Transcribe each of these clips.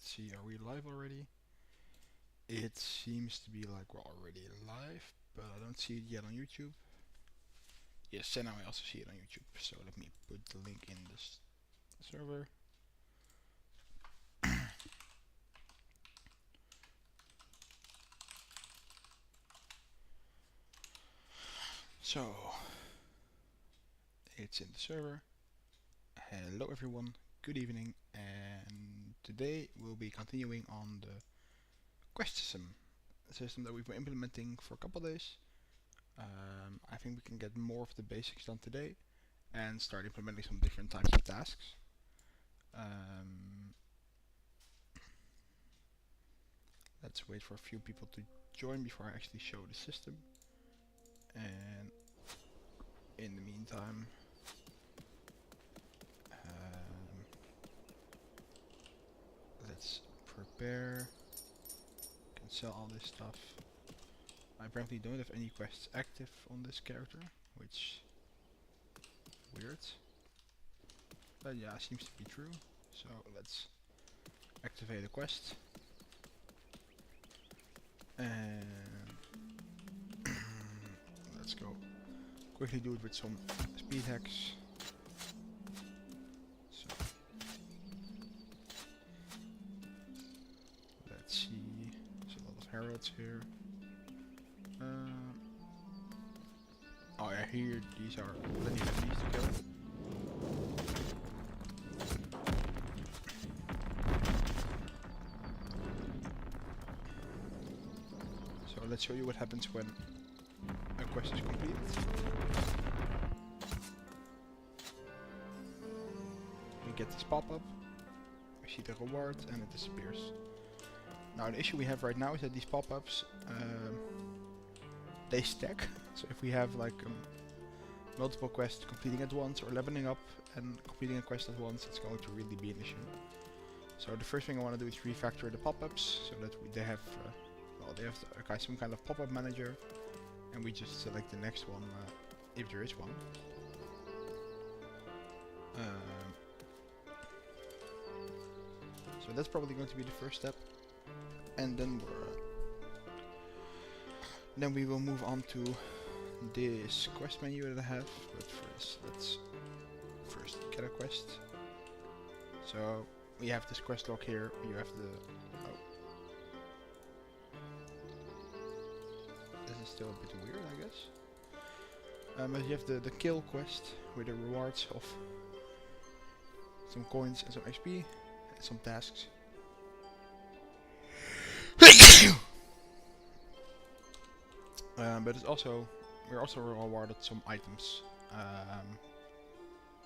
Let's see, are we live already? It seems to be like we're already live, but I don't see it yet on YouTube. Yes, and now I also see it on YouTube, so let me put the link in this server. So, it's in the server. Hello everyone, good evening, and today we'll be continuing on the quest system, a system that we've been implementing for a couple days. I think we can get more of the basics done today and start implementing some different types of tasks. Let's wait for a few people to join before I actually show the system. And in the meantime, let's prepare. Can sell all this stuff. I apparently don't have any quests active on this character, which weird. But yeah, seems to be true. So let's activate a quest. And let's go quickly do it with some speed hacks. So let's see, there's a lot of heralds here. Oh yeah, here these are plenty of enemies to kill. So let's show you what happens when a quest is complete. We get this pop-up, we see the reward, and it disappears. Now the issue we have right now is that these pop-ups, they stack. So if we have like multiple quests completing at once, or leveling up and completing a quest at once, it's going to really be an issue. So the first thing I want to do is refactor the pop-ups so that they have some kind of pop-up manager, and we just select the next one if there is one. So that's probably going to be the first step, and then we will move on to this quest menu that I have. But first, let's get a quest. So we have this quest log here. You have the this is still a bit weird, I guess. But you have the kill quest with the rewards of some coins and some XP and some tasks. But we're also rewarded some items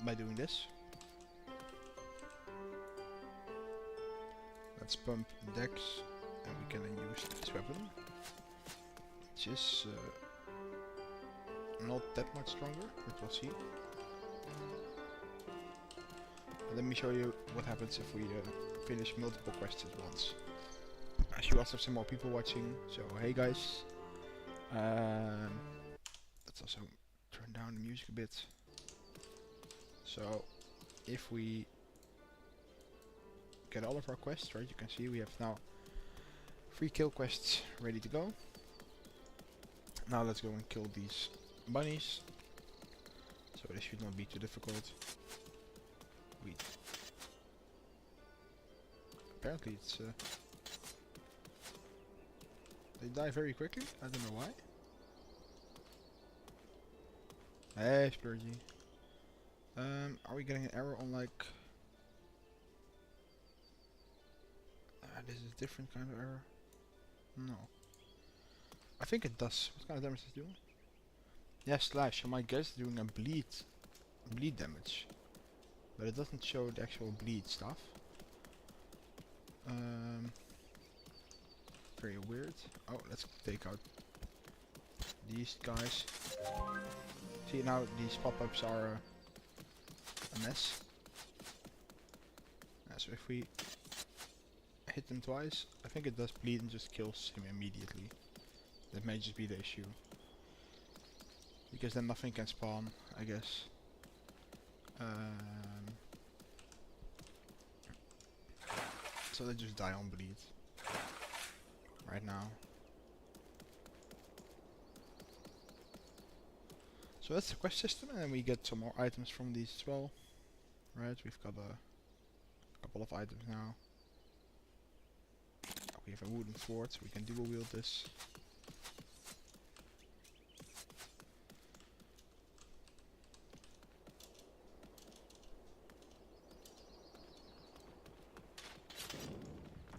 by doing this. Let's pump Dex, and we can then use this weapon, which is not that much stronger, but we'll see. Let me show you what happens if we finish multiple quests at once. As you also have some more people watching, so hey guys. Let's also turn down the music a bit. So if we get all of our quests, right, you can see we have now 3 kill quests ready to go. Now let's go and kill these bunnies. So this should not be too difficult. Apparently it's they die very quickly. I don't know why. Hey, Splurgy. Are we getting an error on like? This is a different kind of error. No. I think it does. What kind of damage does it do? Yeah, slash. So my guess is doing a bleed damage, but it doesn't show the actual bleed stuff. Very weird. Oh, let's take out these guys. See, now these pop-ups are a mess. So if we hit them twice, I think it does bleed and just kills him immediately. That may just be the issue, because then nothing can spawn, I guess. So they just die on bleed right now. So that's the quest system, and then we get some more items from these as well. Right, we've got a couple of items now. We have a wooden sword, so we can dual wield this.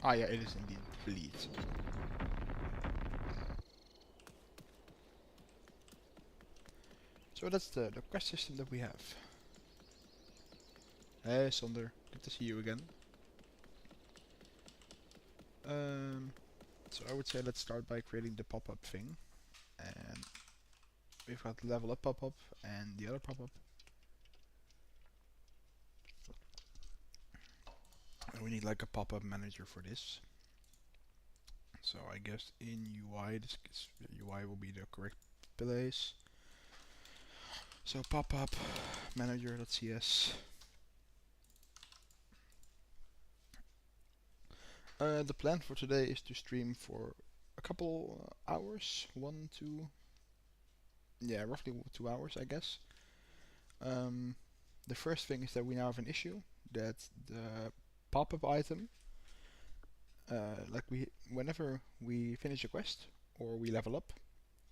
Ah yeah, it is indeed bleed. So that's the quest system that we have. Hey Sander, good to see you again. So I would say let's start by creating the pop-up thing. And we've got the level up pop-up and the other pop-up. And we need like a pop-up manager for this. So I guess in UI, this UI will be the correct place. So pop-up manager.cs. The plan for today is to stream for a couple hours, roughly 2 hours, I guess. The first thing is that we now have an issue that the pop-up item, whenever we finish a quest or we level up,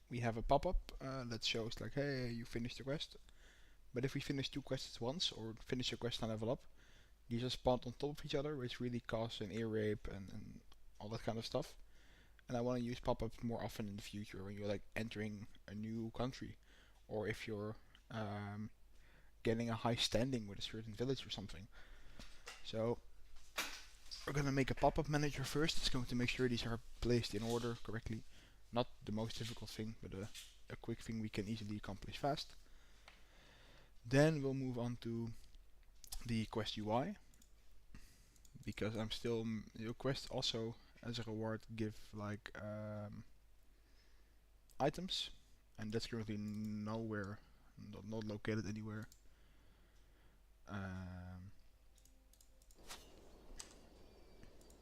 we have a pop-up that shows like, hey, you finished the quest. But if we finish 2 quests at once or finish a quest and level up, these are spawned on top of each other, which really causes an ear rape and all that kind of stuff. And I want to use pop-ups more often in the future when you're like entering a new country, or if you're getting a high standing with a certain village or something. So we're gonna make a pop-up manager first. It's going to make sure these are placed in order correctly. Not the most difficult thing, but a quick thing we can easily accomplish fast. Then we'll move on to the quest UI, because I'm still your quest also as a reward give like items, and that's currently nowhere, not located anywhere.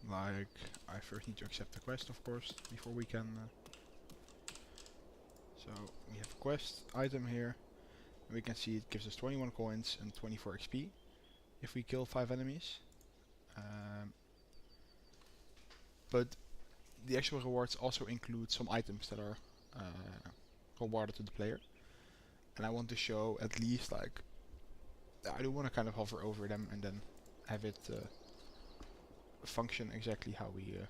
Like I first need to accept the quest, of course, before we can. So we have a quest item here. We can see it gives us 21 coins and 24 XP if we kill 5 enemies. But the actual rewards also include some items that are rewarded to the player. And I want to show at least like, I do want to kind of hover over them and then have it function exactly how you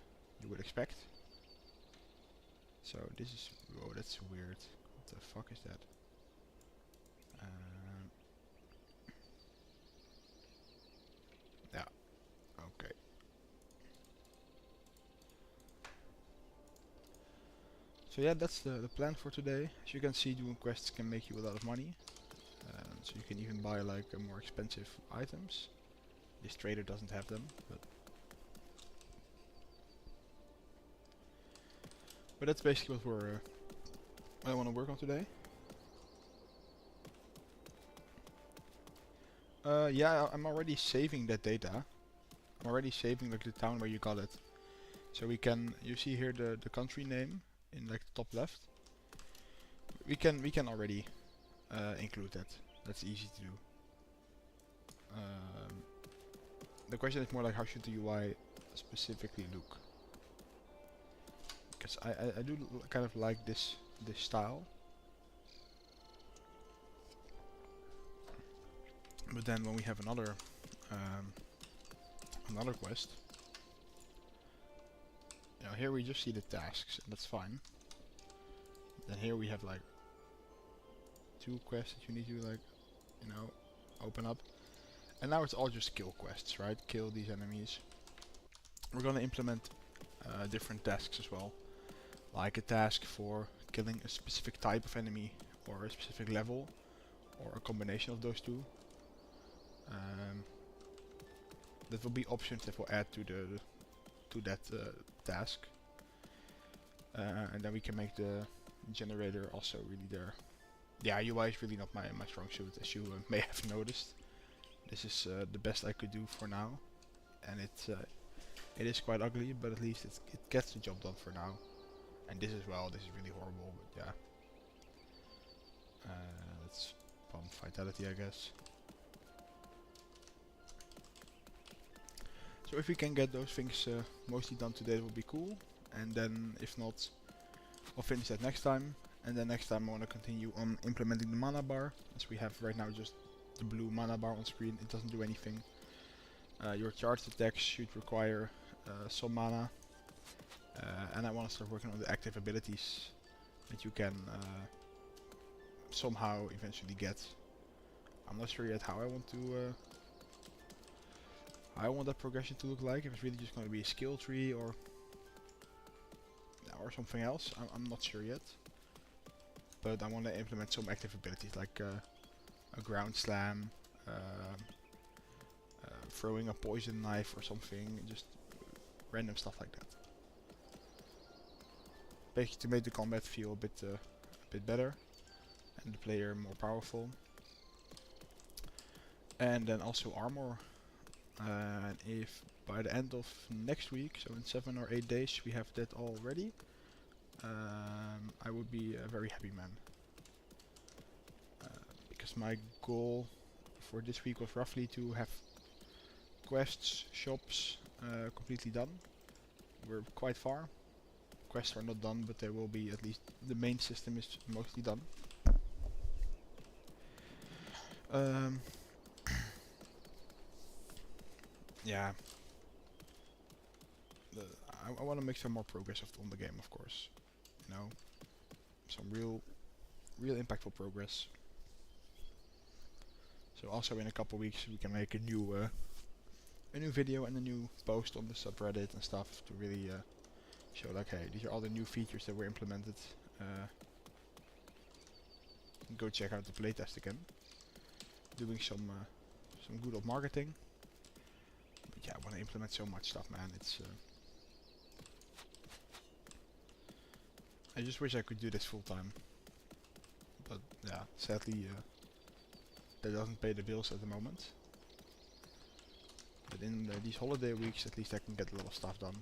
would expect. So this is, oh, that's weird. What the fuck is that? Yeah, okay. So yeah, that's the plan for today. As you can see, doing quests can make you a lot of money. So you can even buy like more expensive items. This trader doesn't have them, but that's basically what I want to work on today. Yeah, I'm already saving that data. I'm already saving like the town where you got it. So we can, you see here the country name in like the top left. We can already include that. That's easy to do. The question is more like, how should the UI specifically look? Because I do kind of like this style. But then when we have another quest, you know, here we just see the tasks, and that's fine. Then here we have like 2 quests that you need to like, you know, open up. And now it's all just kill quests, right? Kill these enemies. We're gonna implement different tasks as well. Like a task for killing a specific type of enemy, or a specific level, or a combination of those two. That will be options that we'll add to that task. And then we can make the generator also really there. Yeah, UI is really not my strong suit, as you may have noticed. This is the best I could do for now, and It is quite ugly, but at least it gets the job done for now. And this as well, this is really horrible, but yeah. Let's pump vitality, I guess. So if we can get those things mostly done today, it would be cool. And then if not, I'll finish that next time. And then next time I want to continue on implementing the mana bar, as we have right now just the blue mana bar on screen. It doesn't do anything. Your charged attacks should require some mana. And I want to start working on the active abilities that you can somehow eventually get. I'm not sure yet how I want to I want that progression to look like. If it's really just going to be a skill tree or something else, I'm not sure yet. But I want to implement some active abilities like a ground slam, throwing a poison knife or something, just random stuff like that. Basically to make the combat feel a bit better and the player more powerful. And then also armor. And if by the end of next week, so in 7 or 8 days, we have that all ready, I would be a very happy man. Because my goal for this week was roughly to have quests, shops completely done. We're quite far. Quests are not done, but they will be, at least the main system is mostly done. Yeah. I want to make some more progress on the game, of course. You know, some real impactful progress. So also in a couple weeks we can make a new video and a new post on the subreddit and stuff to really show like, hey, these are all the new features that were implemented. Go check out the playtest again. Doing some Godot marketing. But yeah, I want to implement so much stuff, man. It's I just wish I could do this full time. But yeah, sadly that doesn't pay the bills at the moment. But in these holiday weeks at least I can get a lot of stuff done.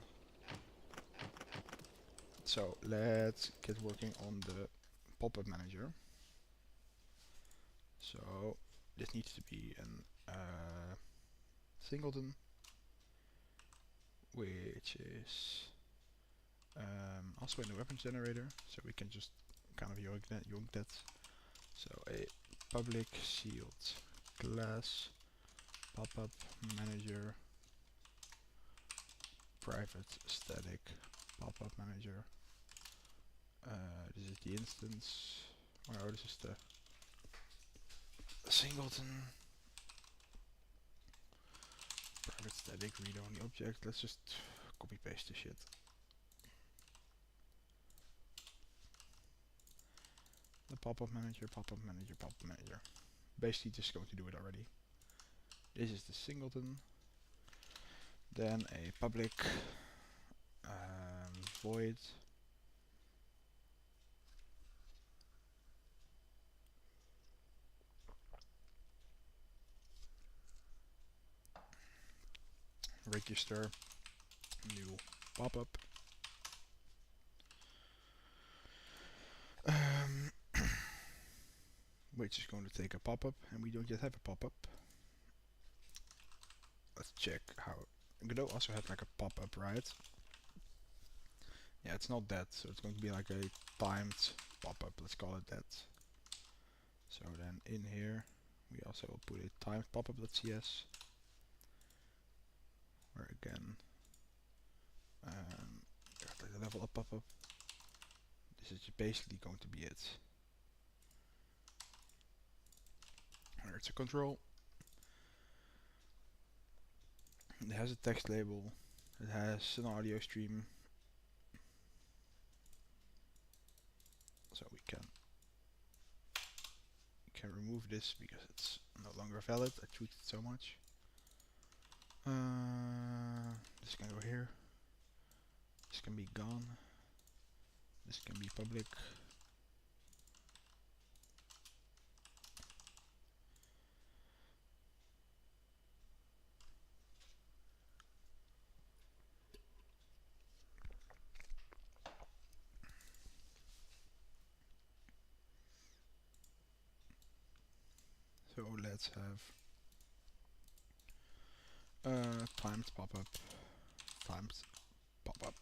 So let's get working on the pop-up manager. So this needs to be an singleton, which is also in the weapons generator, so we can just kind of yoink that. So a public sealed class pop-up manager, private static pop-up manager. This is the instance. Oh, this is the singleton. Private static read-only object. Let's just copy paste this shit. The pop-up manager, pop-up manager, pop-up manager. Basically just going to do it already. This is the singleton. Then a public void register new pop-up. Which is going to take a pop-up, and we don't yet have a pop-up. Let's check how Godot also had like a pop-up, right? Yeah, it's not that, so it's going to be like a timed pop-up, let's call it that. So then in here we also will put a timed pop-up.cs, where again like the level up pop-up. This is basically going to be it. Here it's a control. It has a text label. It has an audio stream. So we can remove this because it's no longer valid. I tweaked it so much. This can go here. This can be gone. This can be public. let's have times pop-up, times pop-up,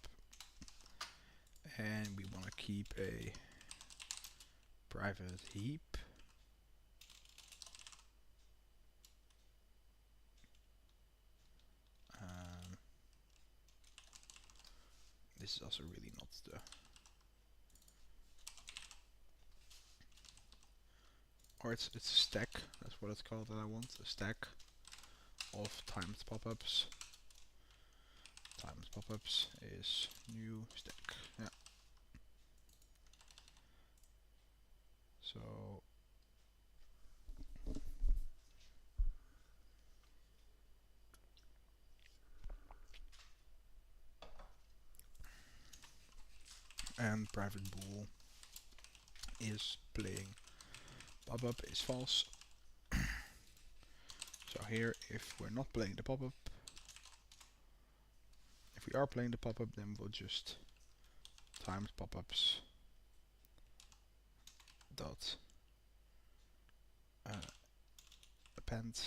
and we want to keep a private heap. This is also really not the... Or it's a stack, that's what it's called that I want, a stack of timed pop-ups. Timed pop-ups is new stack, yeah. So... And private bool is playing pop-up is false. So here, if we're not playing the pop-up, if we are playing the pop-up, then we'll just times pop-ups dot append.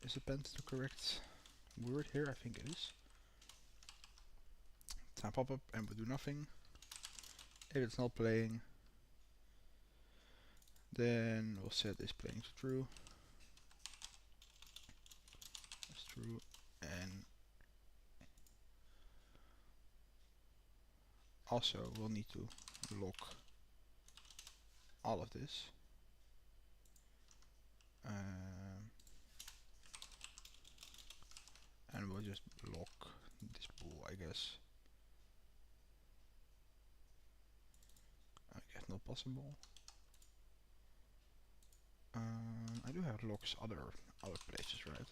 Is append the correct word here? I think it is. Time pop-up, and we'll do nothing. If it's not playing, then we'll set this playing to true. That's true, and also we'll need to lock all of this. And we'll just lock this bool, I guess. I guess not possible. I do have locks other places, right?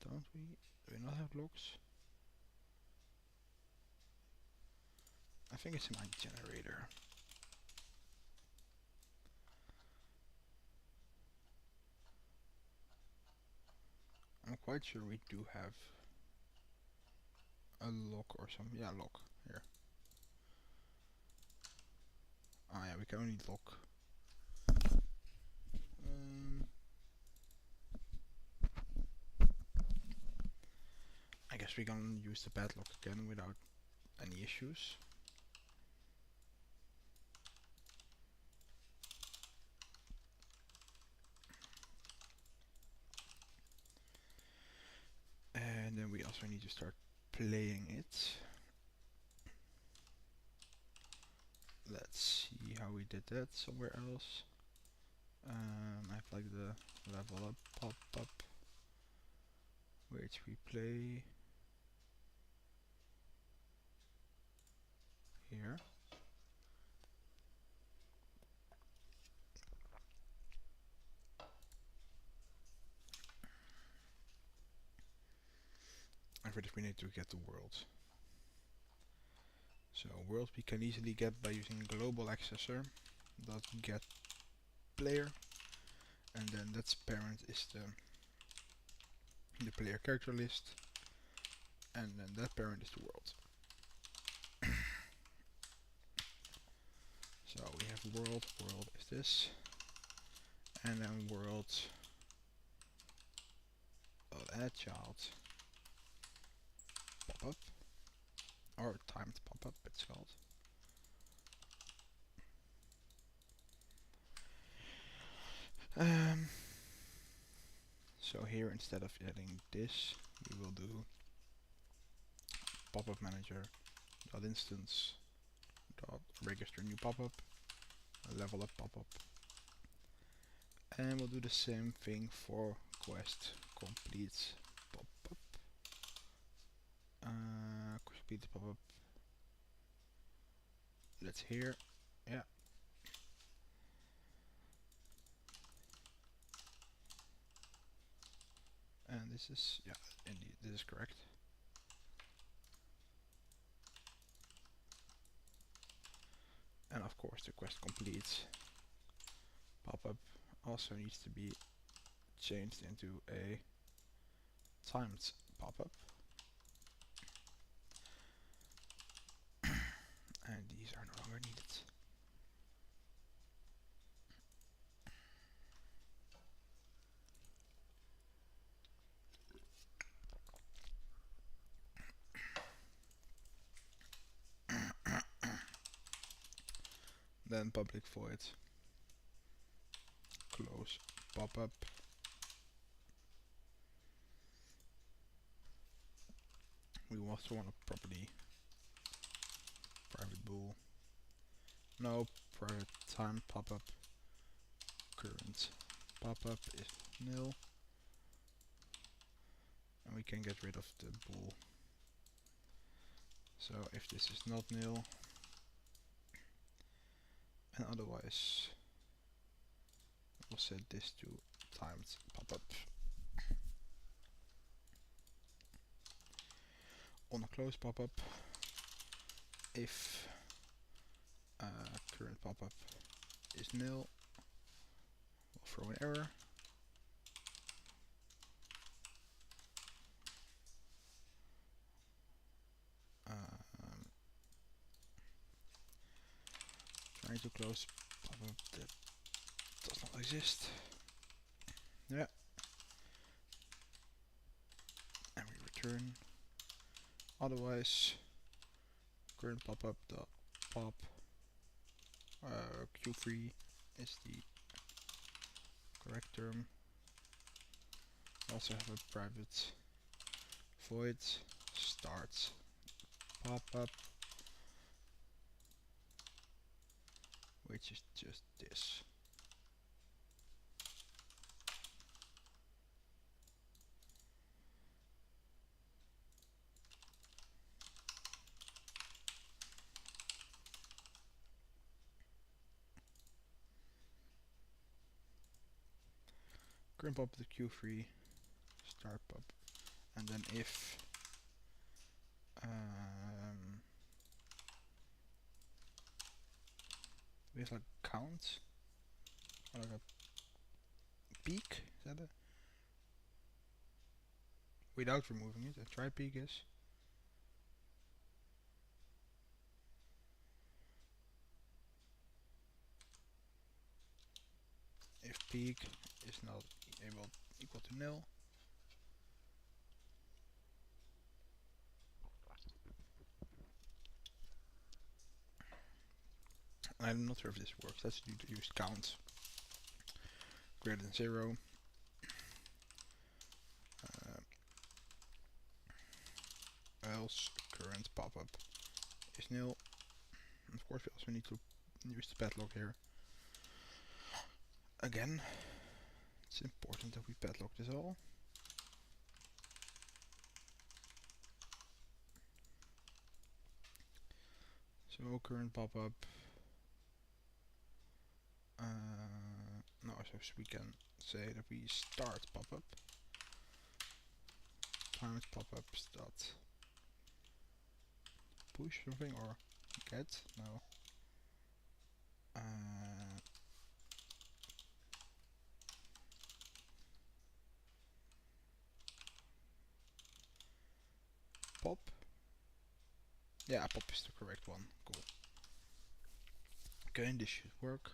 Don't we? Do we not have locks? I think it's in my generator. I'm quite sure we do have a lock or something. Yeah, lock here. Ah, yeah, we can only lock. I guess we can use the padlock again without any issues. And then we also need to start playing it. Let's see how we did that somewhere else. I have like the level up pop-up, which we play here. And for this we need to get the world. So world we can easily get by using global accessor dot get player, and then that's parent is the player character list, and then that parent is the world. So we have world is this, and then world add child pop-up, or timed pop-up it's called. So here instead of adding this, we will do pop-up manager dot instance dot register new pop-up, level up pop-up, and we'll do the same thing for quest complete pop-up. Complete pop-up. That's here. Yeah. And this is, yeah, indeed, this is correct. And of course the quest complete pop-up also needs to be changed into a timed pop-up. And these are no longer needed. Then public void close pop-up. We also want a property private bool. No, private time pop-up current pop-up is nil. And we can get rid of the bool. So if this is not nil, and otherwise we'll set this to timed pop-up. On a close pop-up, if current pop-up is nil, we'll throw an error. Trying to close pop-up that does not exist. Yeah. And we return. Otherwise, current pop-up dot pop q3 is the correct term. Also have a private void start pop-up, which is just this. Current pop the Q3 start pop, and then if we have like count or like a peak, is that it? Without removing it, a try peak is. If peak is not equal to nil, I'm not sure if this works. Let's use count greater than 0. Else current pop-up is nil. Of course, we also need to use the padlock here. Again, it's important that we padlock this all. So current pop-up. No, so we can say that we start pop-up. Timed pop-ups dot push something or get, no. Pop. Yeah, pop is the correct one. Cool. Okay, and this should work.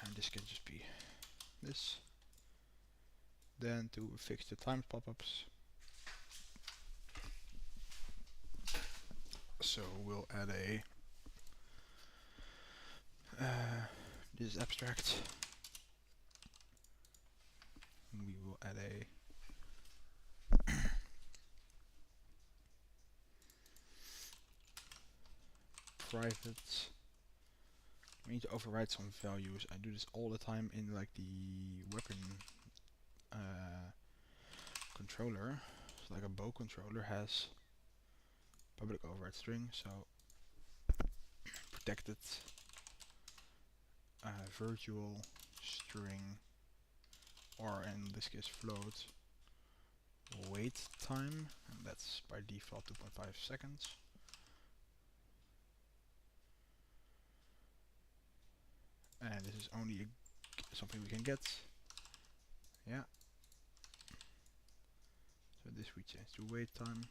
And this can just be this. Then to fix the timed pop-ups, so we'll add a this is abstract. We will add a private. We need to override some values. I do this all the time in like the weapon controller. So like a bow controller has public override string, so protected virtual string, or in this case float, wait time, and that's by default 2.5 seconds. And this is only something we can get. Yeah. So this we change to wait time.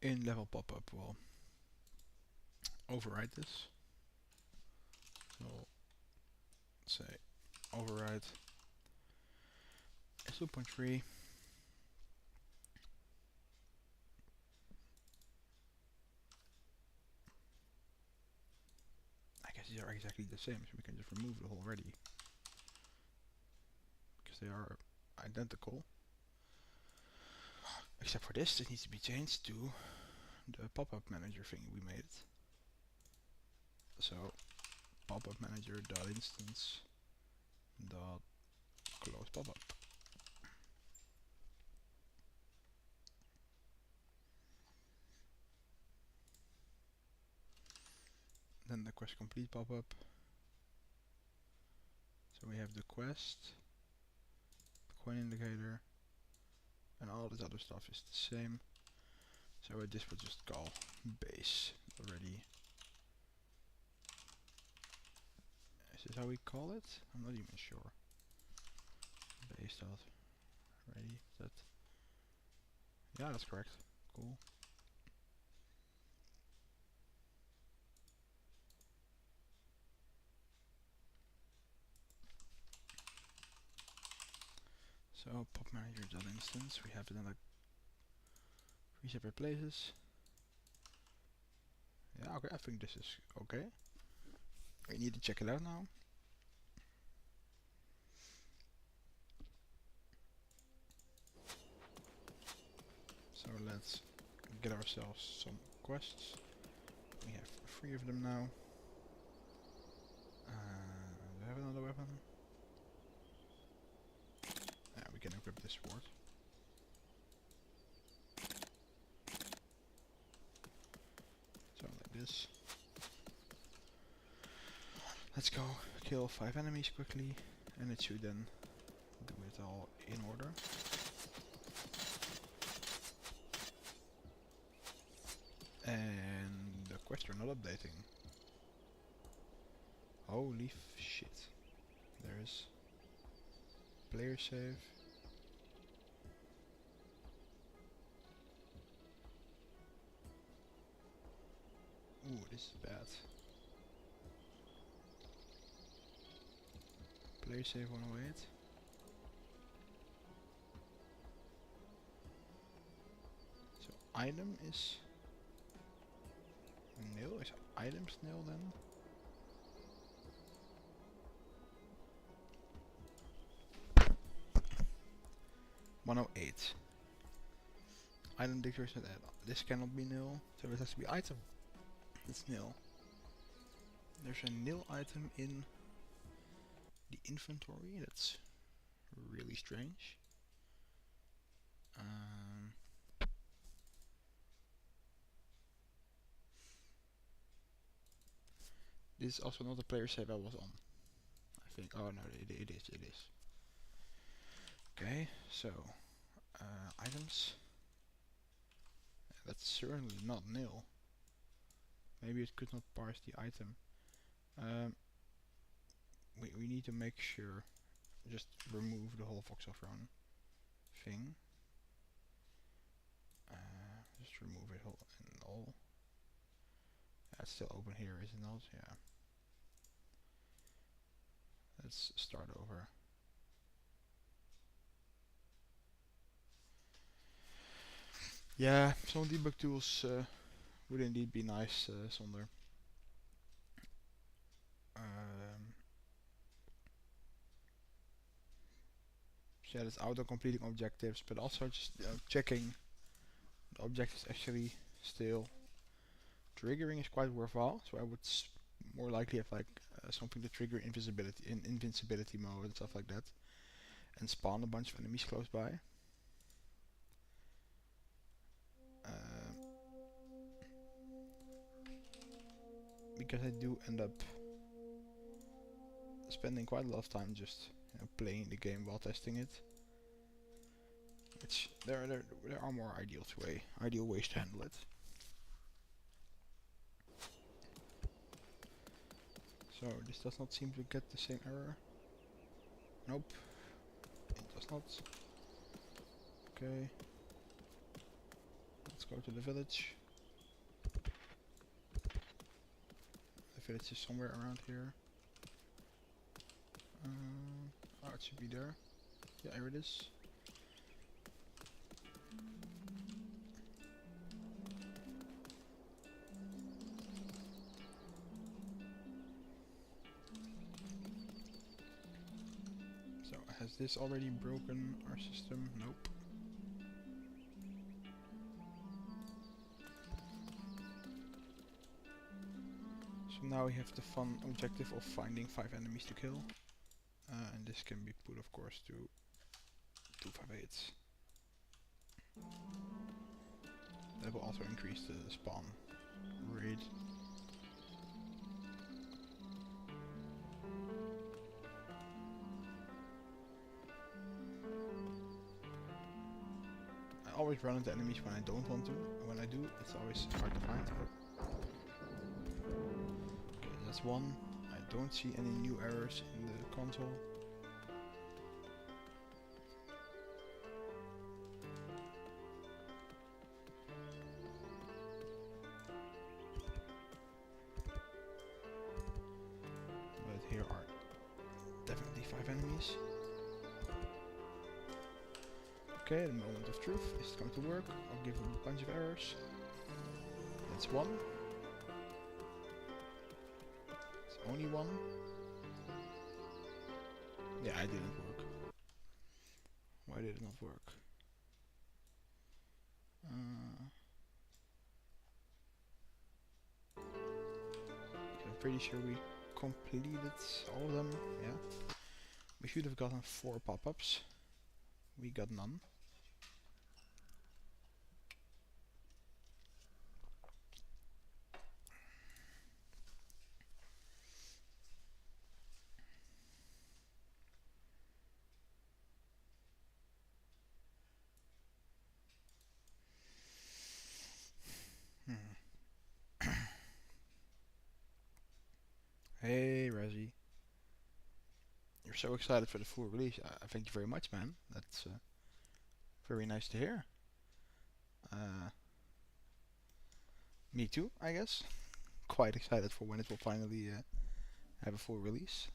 in level pop-up we'll override this. So say override is 2.3. I guess these are exactly the same, so we can just remove the whole already. Because they are identical. Except for this needs to be changed to the pop-up manager thing we made. So pop-up manager dot instance dot close pop-up. Then the quest complete pop-up. So we have the quest, the coin indicator, and all this other stuff is the same. So this will just call base already. Is this how we call it? I'm not even sure. Base dot ready. That. Yeah, that's correct. Cool. So pop manager dot instance. We have it in like 3 separate places. Yeah, okay. I think this is okay. We need to check it out now. So let's get ourselves some quests. We have 3 of them now. Do we have another weapon? Yeah, we can equip this sword. So like this. Let's go kill 5 enemies quickly, and it should then do it all in order. And the quests are not updating. Holy shit. There's player save. Ooh, this is bad. Player save 108. So item is nil. Is items nil then? (108). Item declaration that this cannot be nil, so it has to be item. It's nil. There's a nil item in the inventory. That's really strange. This is also not the player save I was on, I think. Oh no, it is. Okay, so items. That's certainly not nil. Maybe it could not parse the item. We need to make sure. Just remove the whole Voxel RPG thing. Just remove it whole and all. It's still open here, is it not? Yeah. Let's start over. Yeah, some debug tools would indeed be nice, Sonder. So yeah, that's auto-completing objectives, but also just checking the objectives actually still triggering is quite worthwhile. So I would more likely have like something to trigger invisibility in invincibility mode and stuff like that, and spawn a bunch of enemies close by. Because I do end up spending quite a lot of time just playing the game while testing it. Which there are more ideal ways to handle it. So this does not seem to get the same error. Nope, it does not. Okay, let's Let's go to the village. The village is somewhere around here. Oh, it should be there. Yeah, here it is. So, has this already broken our system? Nope. So now we have the fun objective of finding 5 enemies to kill. And this can be put, of course, to 258s. That will also increase the spawn rate. I always run into enemies when I don't want to, and when I do, it's always hard to find. Okay, that's one. I don't see any new errors in the console. But here are definitely 5 enemies. Okay, the moment of truth is going to work. I'll give him a bunch of errors. That's one. It's only one. Yeah, it didn't work. Why did it not work? I'm pretty sure we completed all of them. Yeah. We should have gotten 4 pop-ups. We got none. Hey, Rezzy. You're so excited for the full release. I thank you very much, man. That's very nice to hear. Me too, I guess. Quite excited for when it will finally have a full release.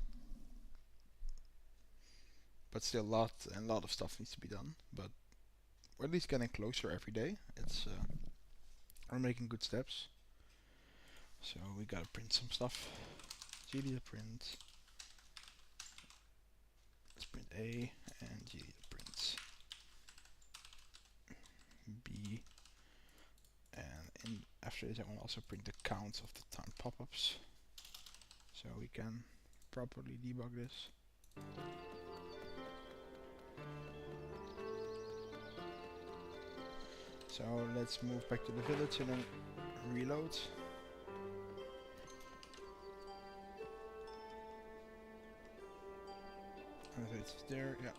But still, a lot of stuff needs to be done. But we're at least getting closer every day. It's we're making good steps. So we gotta print some stuff. GD print. Let's print A and GD print B. And after this I want to also print the counts of the time pop-ups. So we can properly debug this. So let's move back to the village and then reload. And if it's there, yeah.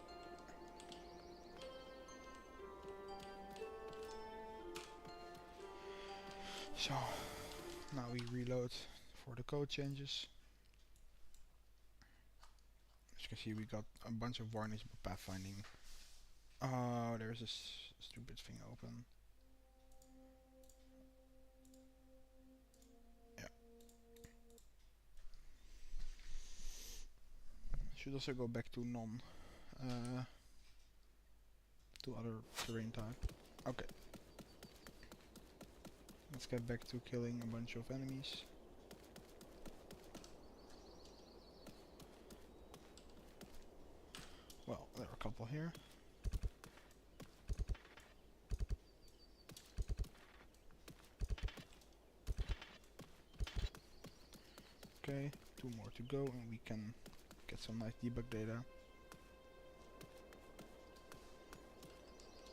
So now we reload for the code changes. As you can see, we got a bunch of warnings about pathfinding. Oh, there's this stupid thing open. Yeah. Should also go back to none. To other terrain type. Okay. Let's get back to killing a bunch of enemies. Well, there are a couple here. Okay, 2 more to go and we can get some nice debug data.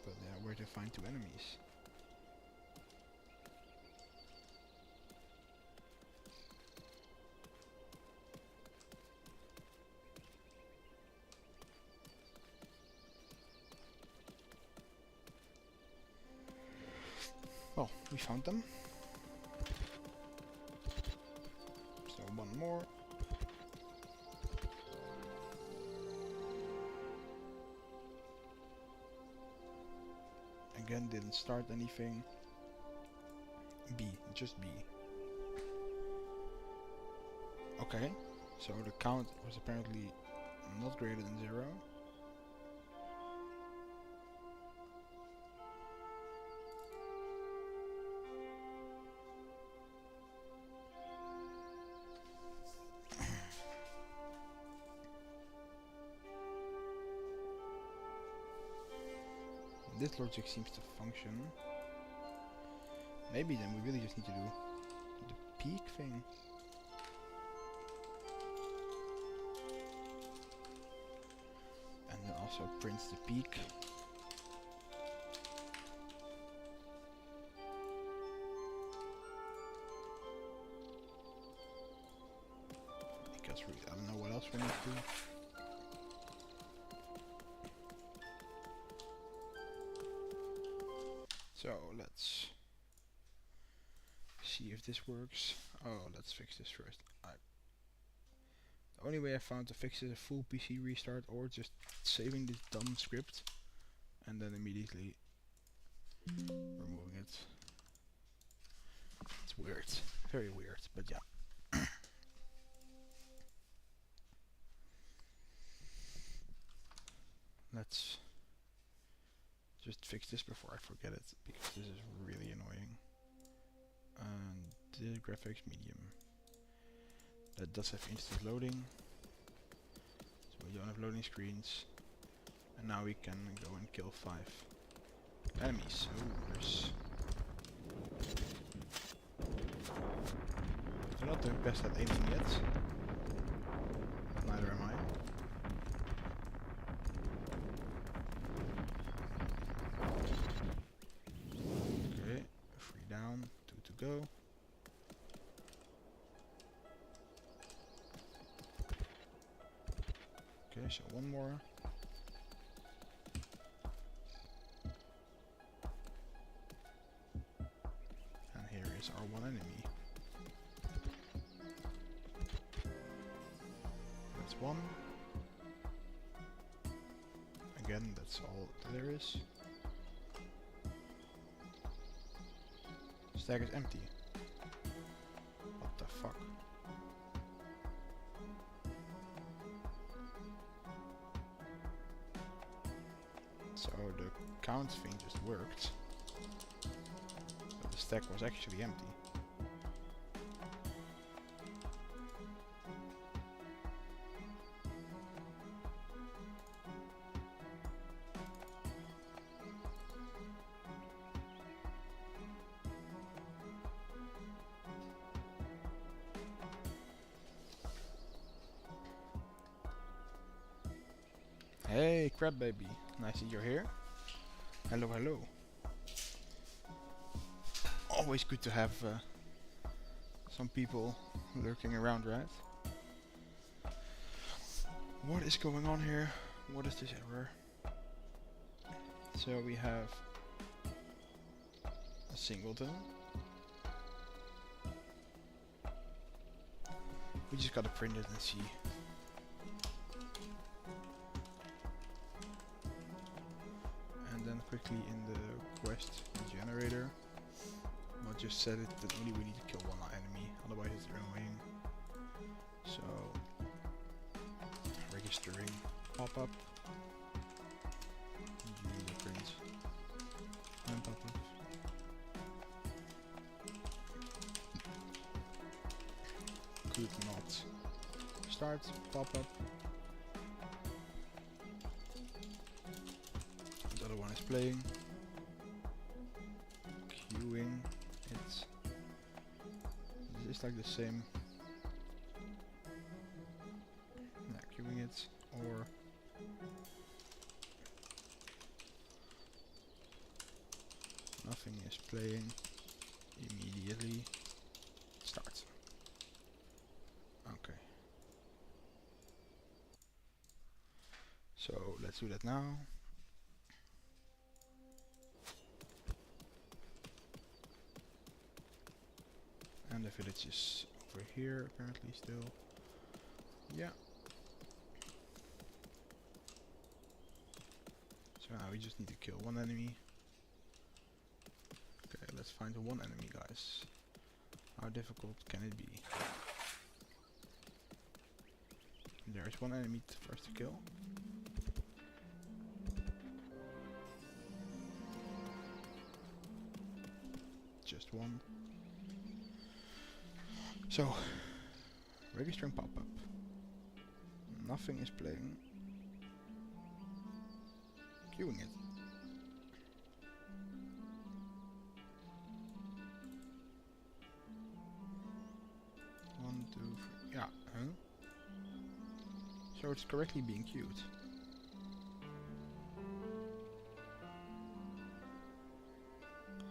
But yeah, where to find 2 enemies? Well, we found them. So 1 more. Again, didn't start anything. B, just B. Okay, so the count was apparently not greater than 0. This logic seems to function. Maybe then we really just need to do the peak thing. And then also prints the peak. Because I don't know what else we need to do. So let's see if this works. Oh, let's fix this first. The only way I found to fix it is a full PC restart or just saving this dumb script and then immediately removing it. It's weird, very weird, but yeah. Let's just fix this before I forget it, because this is really annoying. And the graphics medium. That does have instant loading. So we don't have loading screens. And now we can go and kill 5 enemies. Oh, there's... I'm not the best at aiming yet. Neither am I. Okay, 3 down, 2 to go. Okay, so 1 more. And here is our 1 enemy. That's 1. Again, that's all there is. Stack is empty. What the fuck? So the count thing just worked. But the stack was actually empty. Hey, crab baby. Nice that you're here. Hello, hello. Always good to have some people lurking around, right? What is going on here? What is this error? So we have a singleton. We just gotta print it and see. Quickly in the quest generator, we'll just set it that only we need to kill 1 enemy, otherwise it's annoying. So registering pop-up, print and pop-up. Could not start pop-up. One is playing, queuing. It's like the same. Yeah, queuing it, or nothing is playing. Immediately start. Okay. So let's do that now. And the village is over here apparently still. Yeah. So now we just need to kill 1 enemy. Okay, let's find one enemy, guys. How difficult can it be? There's one enemy for us to kill. Just one. So, registering pop-up. Nothing is playing. Queuing it. One, two, three. Yeah, huh? So it's correctly being queued.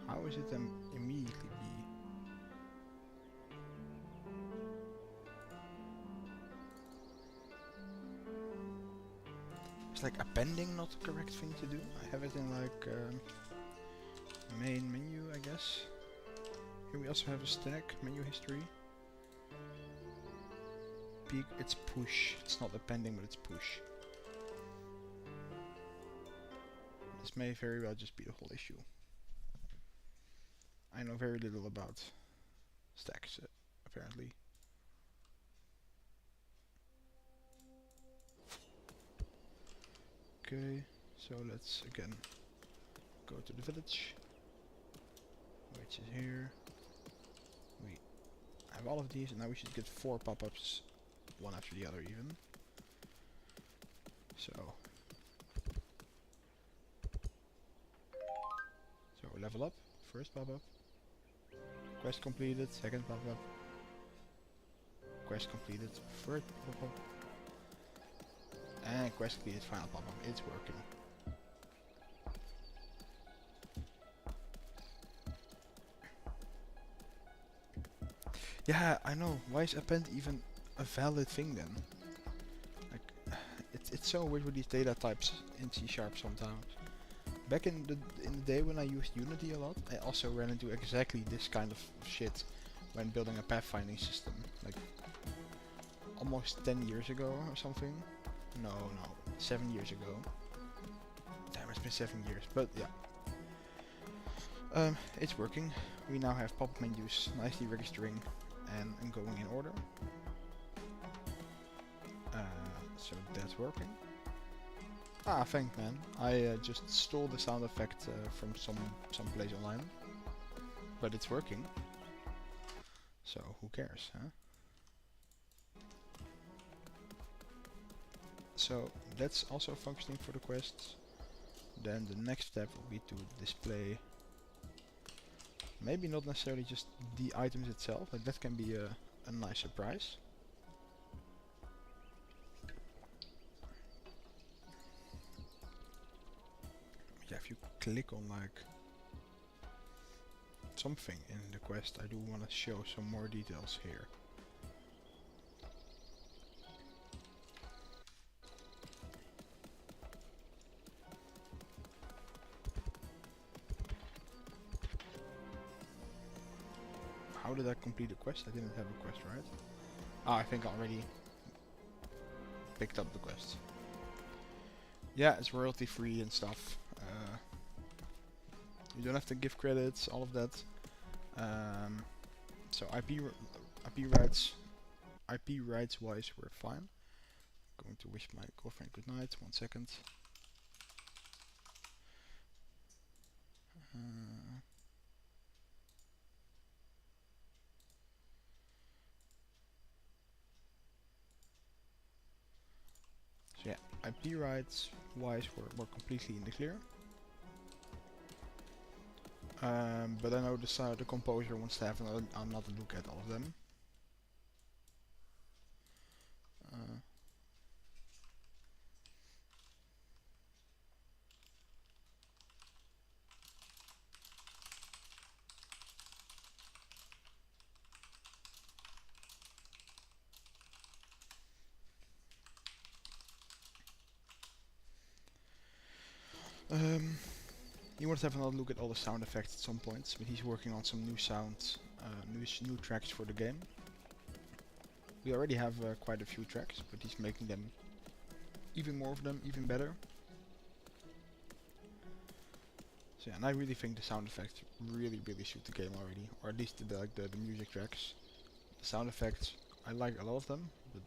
How is it then immediately be? It's like appending not the correct thing to do. I have it in like main menu, I guess. Here we also have a stack, menu history. Peak, it's push. It's not appending, but it's push. This may very well just be the whole issue. I know very little about stacks, apparently. Okay, so let's again go to the village, which is here. We have all of these, and now we should get 4 pop-ups, one after the other even. So level up, first pop-up. Quest completed, second pop-up. Quest completed, third pop-up. And quest completed, final pop-up. It's working. Yeah, I know. Why is append even a valid thing then? Like, it's so weird with these data types in C# sometimes. Back in the day when I used Unity a lot, I also ran into exactly this kind of shit when building a pathfinding system. Like almost 10 years ago or something. No, 7 years ago. Damn, it's been 7 years, but yeah. It's working. We now have pop-up menus nicely registering and going in order. So that's working. Ah, thanks, man. I just stole the sound effect from some place online, but it's working. So who cares, huh? So that's also functioning for the quests. Then the next step will be to display, maybe not necessarily just the items itself, like that can be a nice surprise. Yeah, if you click on like something in the quest, I do want to show some more details here. How did I complete the quest? I didn't have a quest, right? Ah, I think I already picked up the quest. Yeah, it's royalty free and stuff. You don't have to give credits, all of that. So IP rights wise, we're fine. Going to wish my girlfriend good night. 1 second. So yeah, IP rights wise, we're completely in the clear. But I know the composer wants to have another look at all of them. He wants to have another look at all the sound effects at some points, but he's working on some new sounds, new tracks for the game. We already have quite a few tracks, but he's making them, even more of them, even better. So yeah, and I really think the sound effects really suit the game already, or at least the music tracks. The sound effects, I like a lot of them, but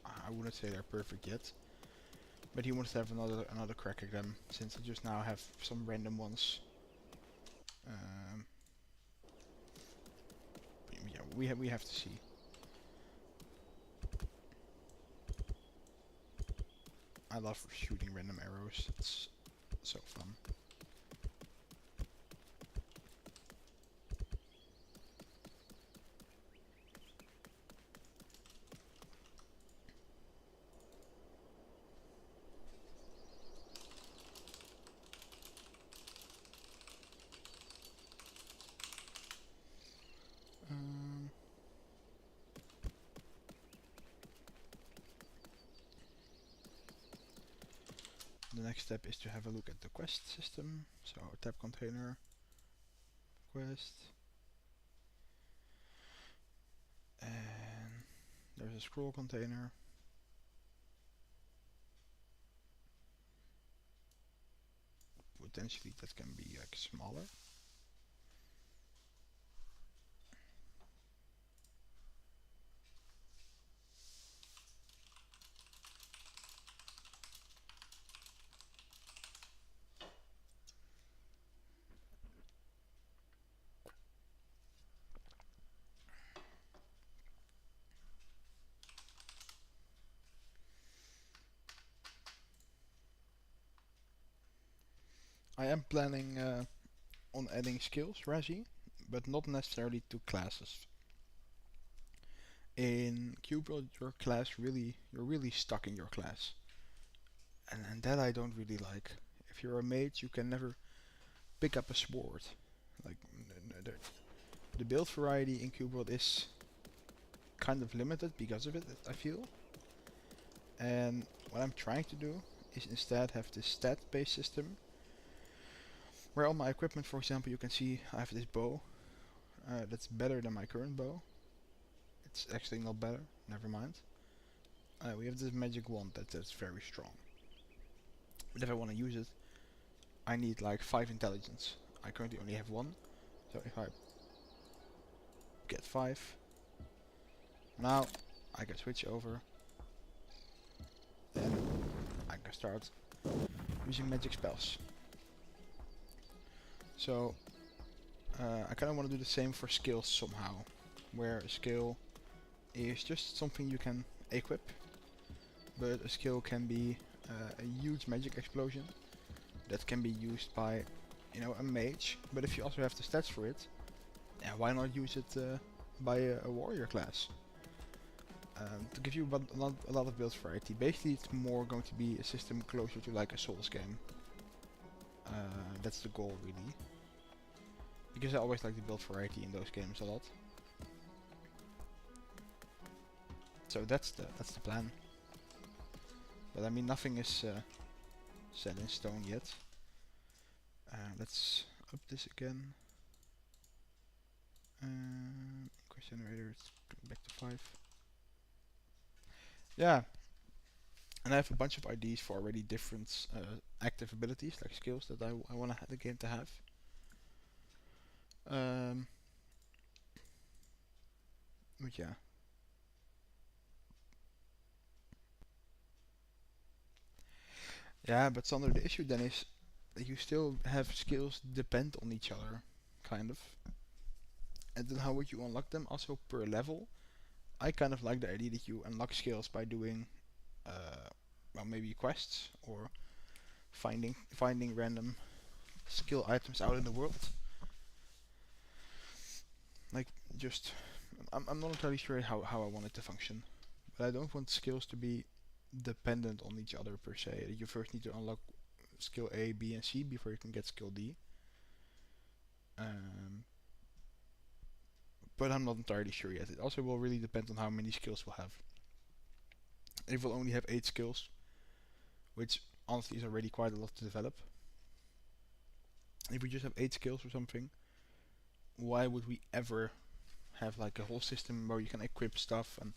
I wouldn't say they're perfect yet. But he wants to have another crack at them, since I just now have some random ones. Yeah, we have to see. I love shooting random arrows. It's so fun. Um, the next step is to have a look at the quest system. So tab container, quest, and there's a scroll container. Potentially that can be like smaller. I am planning on adding skills, Razi, but not necessarily to classes. In Qbuild, you're really stuck in your class, and that I don't really like. If you're a mage, you can never pick up a sword. Like the build variety in Qbuild is kind of limited because of it, I feel. And what I'm trying to do is instead have this stat-based system, where all my equipment, for example, you can see I have this bow. That's better than my current bow. It's actually not better, never mind. We have this magic wand that's very strong. But if I want to use it, I need like 5 intelligence. I currently only have 1. So if I get 5, now I can switch over. Then I can start using magic spells. So I kind of want to do the same for skills somehow, where a skill is just something you can equip, but a skill can be a huge magic explosion that can be used by, you know, a mage. But if you also have the stats for it, yeah, why not use it by a warrior class? To give you a lot of build variety. Basically, it's more going to be a system closer to like a Souls game. That's the goal, really. Because I always like the build variety in those games a lot. So that's the plan. But I mean, nothing is set in stone yet. Let's up this again. Quest generator, it's back to 5. Yeah, and I have a bunch of ideas for already different active abilities, like skills that I want the game to have. But yeah. Yeah, but Sander, the issue then is that you still have skills depend on each other, kind of. And then how would you unlock them? Also per level. I kind of like the idea that you unlock skills by doing, well, maybe quests or finding random skill items out in the world. Like just, I'm not entirely sure how I want it to function, but I don't want skills to be dependent on each other per se. You first need to unlock skill A, B, and C before you can get skill D. But I'm not entirely sure yet. It also will really depend on how many skills we'll have. If we'll only have 8 skills, which honestly is already quite a lot to develop. If we just have 8 skills or something, why would we ever have like a whole system where you can equip stuff and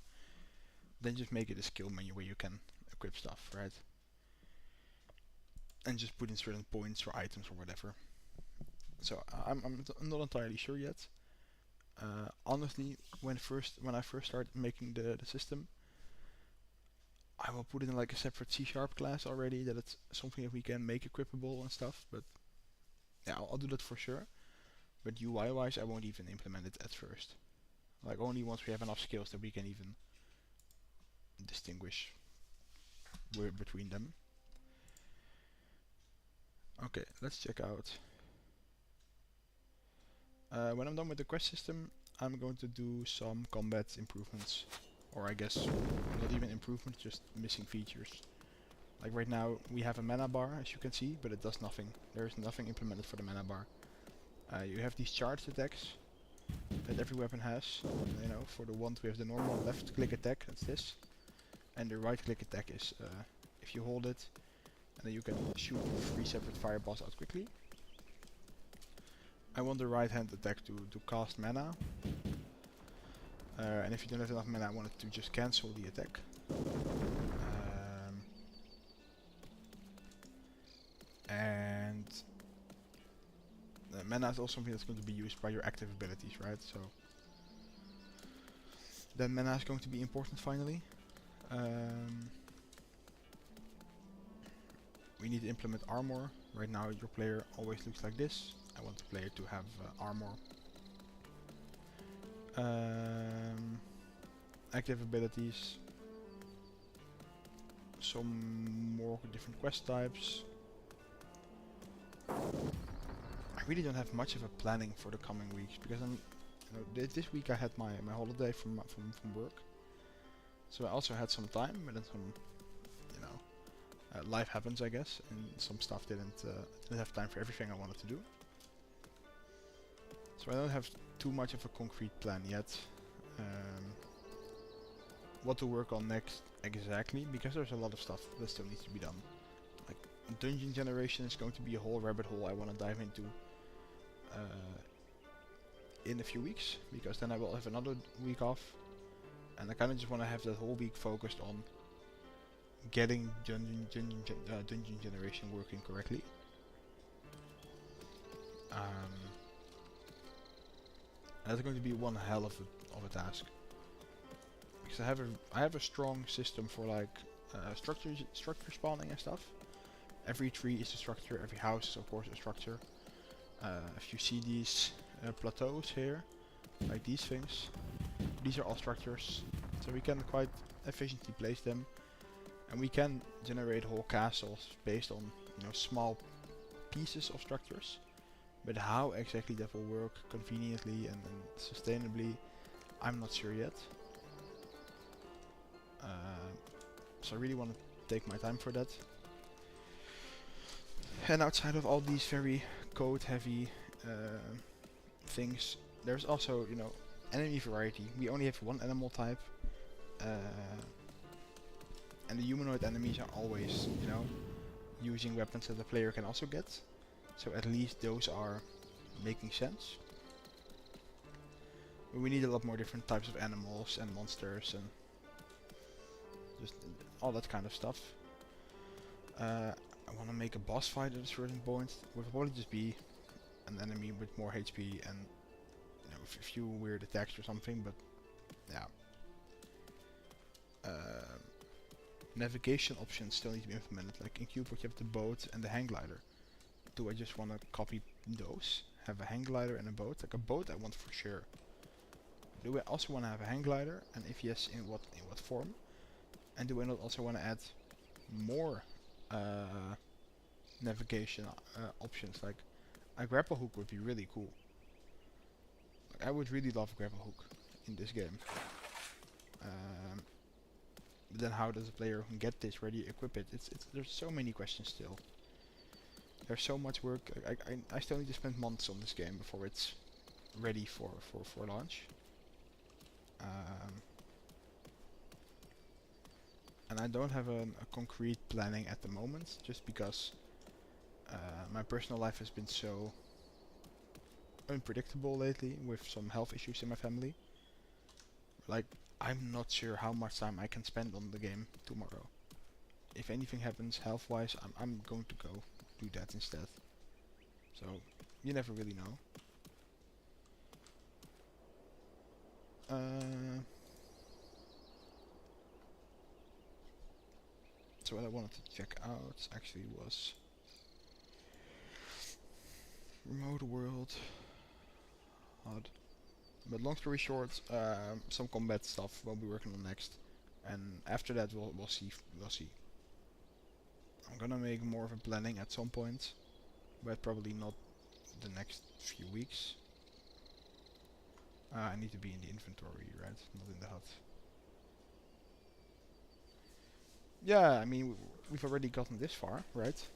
then just make it a skill menu where you can equip stuff, right? And just put in certain points or items or whatever. So I'm not entirely sure yet. Honestly, when I first started making the system, I will put it in like a separate C# class already, that it's something that we can make equipable and stuff. But yeah, I'll do that for sure. But UI wise, I won't even implement it at first. Like only once we have enough skills that we can even distinguish between them. Okay, let's check out. When I'm done with the quest system, I'm going to do some combat improvements. Or I guess not even improvements, just missing features. Like right now we have a mana bar, as you can see, but it does nothing. There is nothing implemented for the mana bar. You have these charged attacks that every weapon has. You know, for the wand we have the normal left click attack, that's this. And the right click attack is if you hold it, and then you can shoot 3 separate fireballs out quickly. I want the right hand attack to cast mana. And if you don't have enough mana, I want it to just cancel the attack. And mana is also something that's going to be used by your active abilities, right? So then mana is going to be important finally. We need to implement armor. Right now your player always looks like this. I want the player to have armor. Active abilities. Some more different quest types. I really don't have much of a planning for the coming weeks because this week I had my holiday from work, so I also had some time, but then some, life happens, I guess, and some stuff didn't have time for everything I wanted to do. So I don't have too much of a concrete plan yet. What to work on next exactly, because there's a lot of stuff that still needs to be done. Like dungeon generation is going to be a whole rabbit hole I want to dive into in a few weeks, because then I will have another week off, and I kind of just want to have that whole week focused on getting dungeon generation working correctly. That's going to be one hell of a task, because I have a strong system for like structure spawning and stuff. Every tree is a structure, every house is of course a structure. If you see these plateaus here, like these things, these are all structures, so we can quite efficiently place them, and we can generate whole castles based on small pieces of structures. But how exactly that will work conveniently and sustainably, I'm not sure yet. So I really want to take my time for that. And outside of all these very code heavy things, there's also, enemy variety. We only have one animal type, and the humanoid enemies are always, using weapons that the player can also get. So at least those are making sense. But we need a lot more different types of animals and monsters and just all that kind of stuff. I want to make a boss fight at a certain point. Would probably just be an enemy with more HP and a few weird attacks or something. But yeah. Navigation options still need to be implemented. Like in Cubeport you have the boat and the hang glider. Do I just want to copy those? Have a hang glider and a boat? Like a boat I want for sure. Do I also want to have a hang glider? And if yes, in what form? And do I not also want to add more navigation options? Like a grapple hook would be really cool. Like I would really love a grapple hook in this game. But then how does the player get this? Where do you equip it? There's so many questions still. There's so much work. I still need to spend months on this game before it's ready for launch. And I don't have a concrete planning at the moment, just because my personal life has been so unpredictable lately with some health issues in my family. Like, I'm not sure how much time I can spend on the game tomorrow. If anything happens health-wise, I'm going to go do that instead. So You never really know. So what I wanted to check out actually was remote world. Odd. But long story short, some combat stuff we'll be working on next, and after that we'll see. We'll see. I'm gonna make more of a planning at some point, but probably not the next few weeks. I need to be in the inventory, right? Not in the hut. Yeah, I mean, we've already gotten this far, right?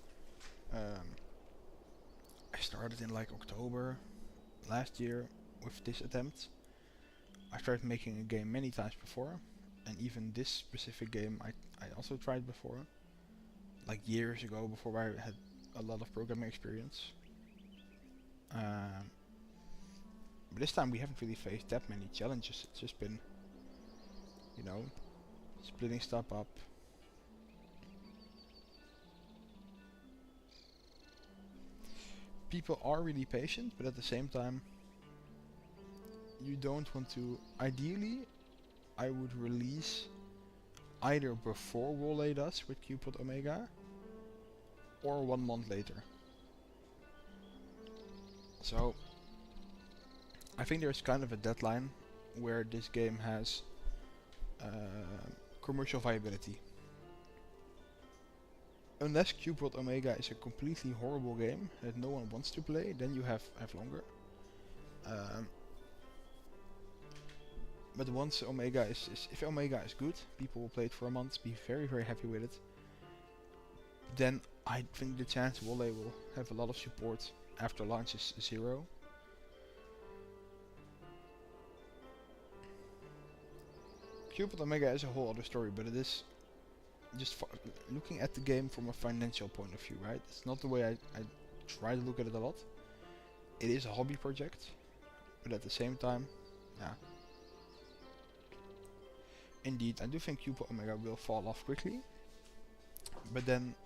I started in like October last year with this attempt. I started making a game many times before, and even this specific game I also tried before, like years ago, before I had a lot of programming experience. But this time we haven't really faced that many challenges. It's just been, you know, splitting stuff up. People are really patient, but at the same time, you don't want to. Ideally, I would release either before Wole does with Qpod Omega, or 1 month later. So, I think there's kind of a deadline where this game has commercial viability. Unless Qpod Omega is a completely horrible game that no one wants to play, then you have longer. But once Omega if Omega is good, people will play it for a month, be very happy with it. Then I think the chance Wole will have a lot of support after launch is 0. Qpod Omega is a whole other story, but it is just looking at the game from a financial point of view, right? It's not the way I try to look at it a lot. It is a hobby project, but at the same time, yeah. Indeed, I do think Qpod Omega will fall off quickly, but then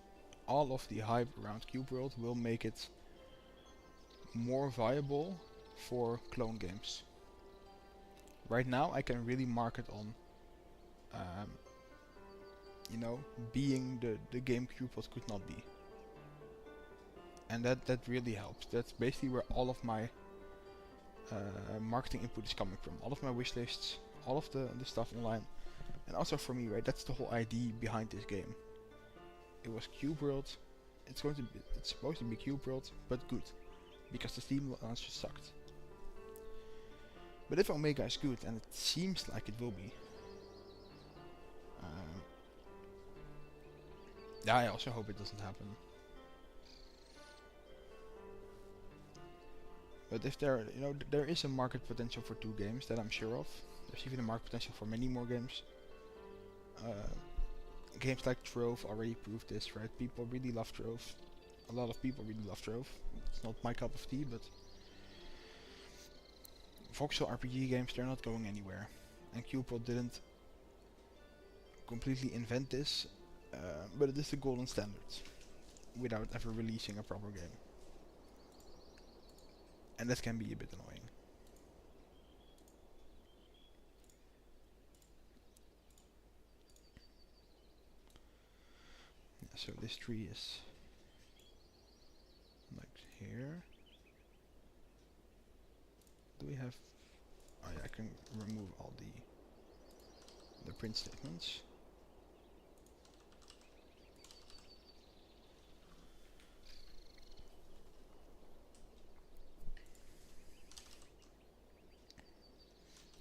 all of the hype around Cube World will make it more viable for clone games. Right now I can really market on you know, being the game Qpod could not be. And that really helps. That's basically where all of my marketing input is coming from. All of my wish lists, all of the stuff online. And also for me, right, that's the whole idea behind this game. It was Cube World. It's supposed to be Cube World, but good. Because the Steam launch just sucked. But if Omega is good, and it seems like it will be, yeah, I also hope it doesn't happen. But if there, you know, there is a market potential for 2 games that I'm sure of. There's even a market potential for many more games. Games like Trove already proved this, right? People really love Trove. A lot of people really love Trove. It's not my cup of tea, but Voxel RPG games, they're not going anywhere. And Qpod didn't completely invent this, but it is the golden standard without ever releasing a proper game. And that can be a bit annoying. Yeah, so this tree is like here. Do we have... Oh yeah, I can remove all the print statements.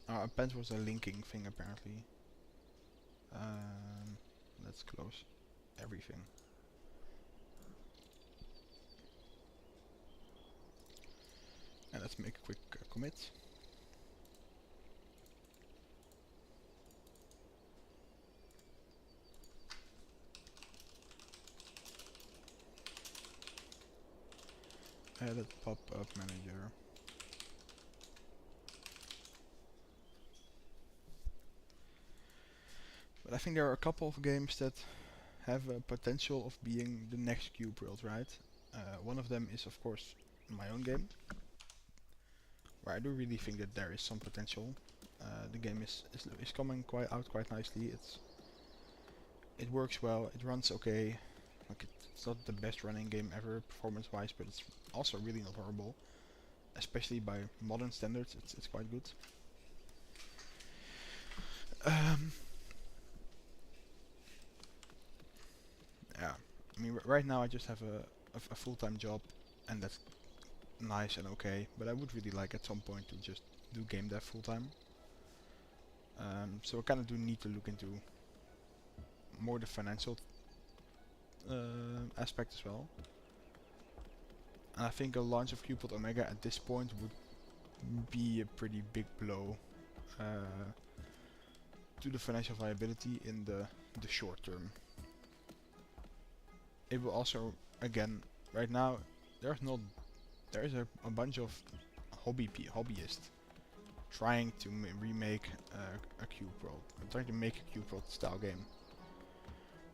Append was a linking thing apparently. Let's close everything. And let's make a quick commit. Edit pop-up manager. But I think there are a couple of games that have a potential of being the next Cube World, right? One of them is of course in my own game, where I do really think that there is some potential. The game is coming out quite nicely. It works well. It runs okay. Like it's not the best running game ever performance-wise, but it's also really not horrible. Especially by modern standards, it's quite good. Yeah, I mean right now I just have a full-time job, and that's nice and okay. But I would really like at some point to just do game dev full-time. So I kind of do need to look into more the financial aspect as well. And I think a launch of Qpod Omega at this point would be a pretty big blow to the financial viability in the short term. It will also, again, right now there is a bunch of hobbyists trying to remake a Cube World, trying to make a Cube World style game.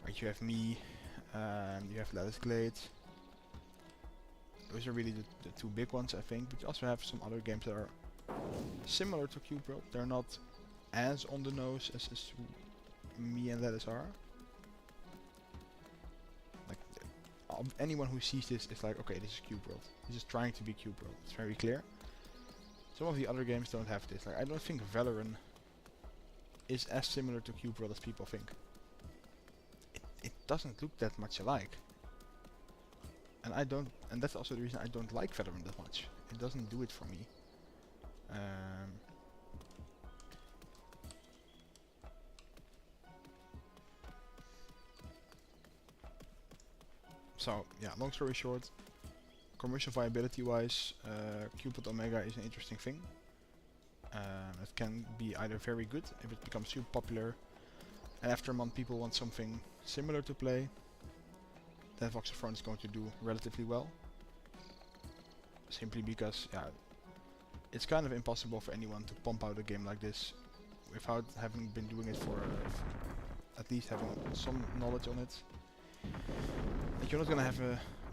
Right, you have me, you have Lattice Glade. Those are really the two big ones, I think. But you also have some other games that are similar to Cube World. They're not as on the nose as me and Lattice are. Like anyone who sees this is like, okay, this is Cube World. This is trying to be Cube World. It's very clear. Some of the other games don't have this. Like I don't think Valorant is as similar to Cube World as people think. It doesn't look that much alike. And that's also the reason I don't like Valorant that much. It doesn't do it for me. So yeah, long story short, commercial viability wise, Qpod Omega is an interesting thing. It can be either very good if it becomes super popular, and after a month people want something similar to play, then Voxel RPG is going to do relatively well. Simply because it's kind of impossible for anyone to pump out a game like this without having been doing it for at least having some knowledge on it. And you're not gonna have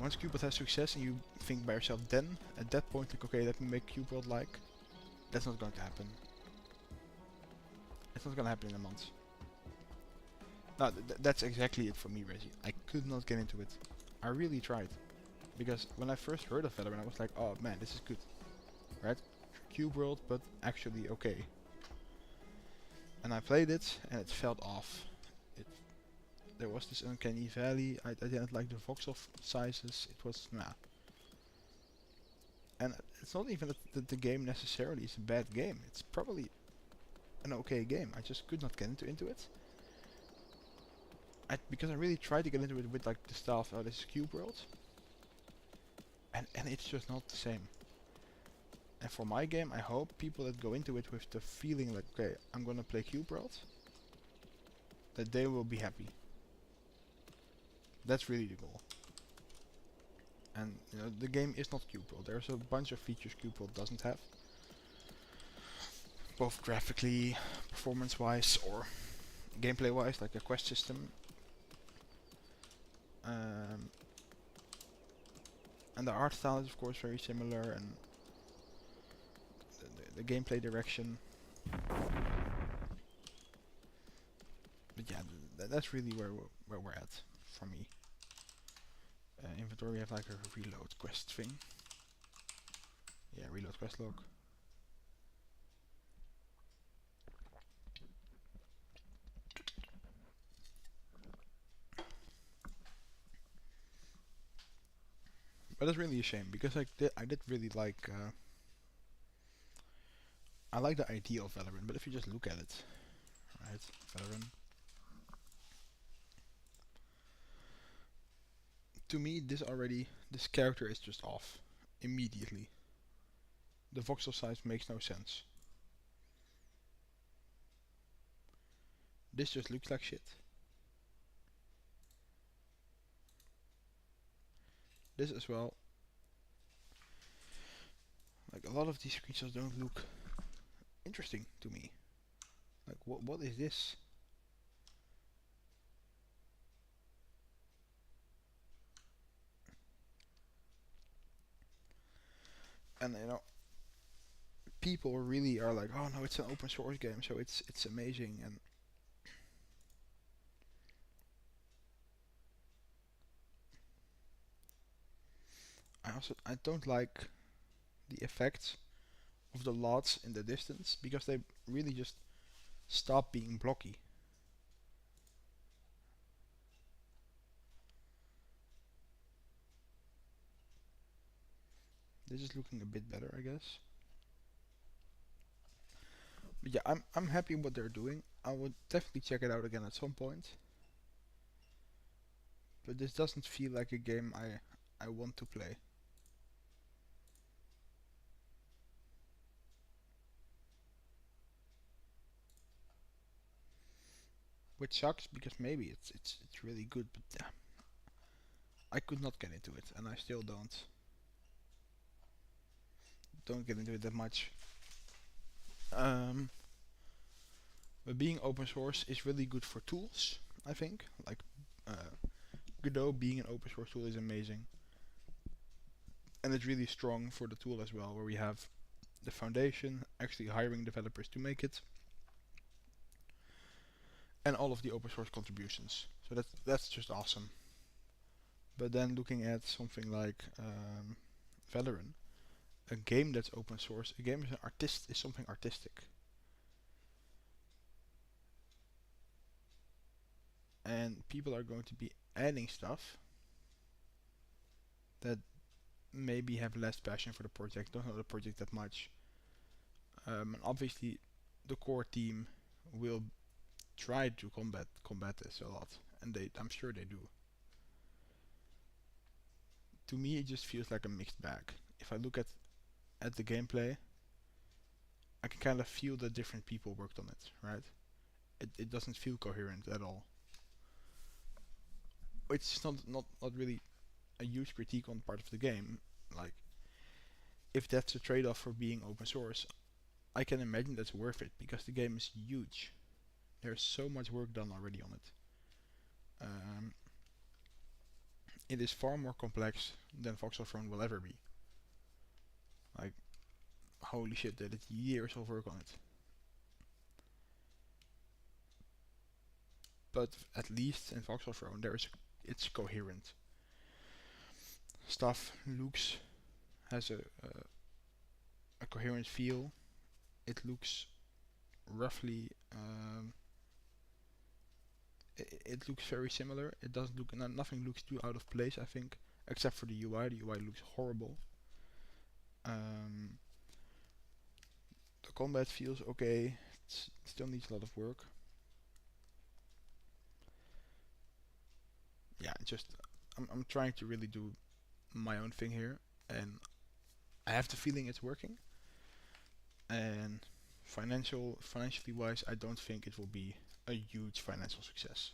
once Qpod has success and you think by yourself then, at that point, like okay, let me make Qpod like, that's not going to happen. It's not gonna happen in a month. No, that's exactly it for me, Reggie. I could not get into it. I really tried. Because when I first heard of Valorant, I was like, oh man, this is good. Right? Cube World, but actually okay. And I played it, and it felt off. There was this uncanny valley. I didn't like the voxel sizes. It was, nah. And it's not even that the game necessarily is a bad game. It's probably an okay game. I just could not get into it. Because I really tried to get into it with like the style of, oh, this is Cube World. And it's just not the same. And for my game, I hope people that go into it with the feeling like, okay, I'm gonna play Cube World, that they will be happy. That's really the goal. And you know, the game is not Cube World. There's a bunch of features Cube World doesn't have, both graphically, performance-wise, or gameplay-wise, like a quest system. And the art style is of course very similar, and the gameplay direction. But yeah, that's really where we're at for me. Inventory, we have like a reload quest thing. Yeah, reload quest log. But that's really a shame, because I did really like I like the idea of Valorant, but if you just look at it, right, Valorant. To me, this character is just off immediately. The voxel size makes no sense. This just looks like shit. This as well. Like a lot of these creatures don't look interesting to me. Like what is this? And people really are like, oh no, it's an open source game, so it's amazing. And I don't like the effects of the LODs in the distance, because they really just stop being blocky. This is looking a bit better, I guess. But yeah, I'm happy with what they're doing. I would definitely check it out again at some point. But this doesn't feel like a game I want to play. Which sucks, because maybe it's really good, but yeah, I could not get into it, and I still don't get into it that much. But being open source is really good for tools, I think. Like Godot being an open source tool is amazing, and it's really strong for the tool as well, where we have the foundation actually hiring developers to make it, and all of the open source contributions. So that's just awesome. But then looking at something like Valorant, a game that's open source, a game is something artistic, and people are going to be adding stuff that maybe have less passion for the project, don't know the project that much. And obviously, the core team will try to combat this a lot, and I'm sure they do. To me, it just feels like a mixed bag. If I look at the gameplay, I can kind of feel that different people worked on it, right? It doesn't feel coherent at all. It's not really a huge critique on part of the game. Like, if that's a trade-off for being open source, I can imagine that's worth it, because the game is huge. There's so much work done already on it. Um, it is far more complex than Voxel RPG will ever be. Like, holy shit, that is years of work on it. But at least in Voxel RPG, it's coherent. Stuff has a coherent feel. It looks roughly it looks very similar. It doesn't look nothing looks too out of place, I think, except for the UI. The UI looks horrible. The combat feels okay. It still needs a lot of work. Yeah, I'm trying to really do my own thing here, and I have the feeling it's working. And financially wise, I don't think it will be a huge financial success.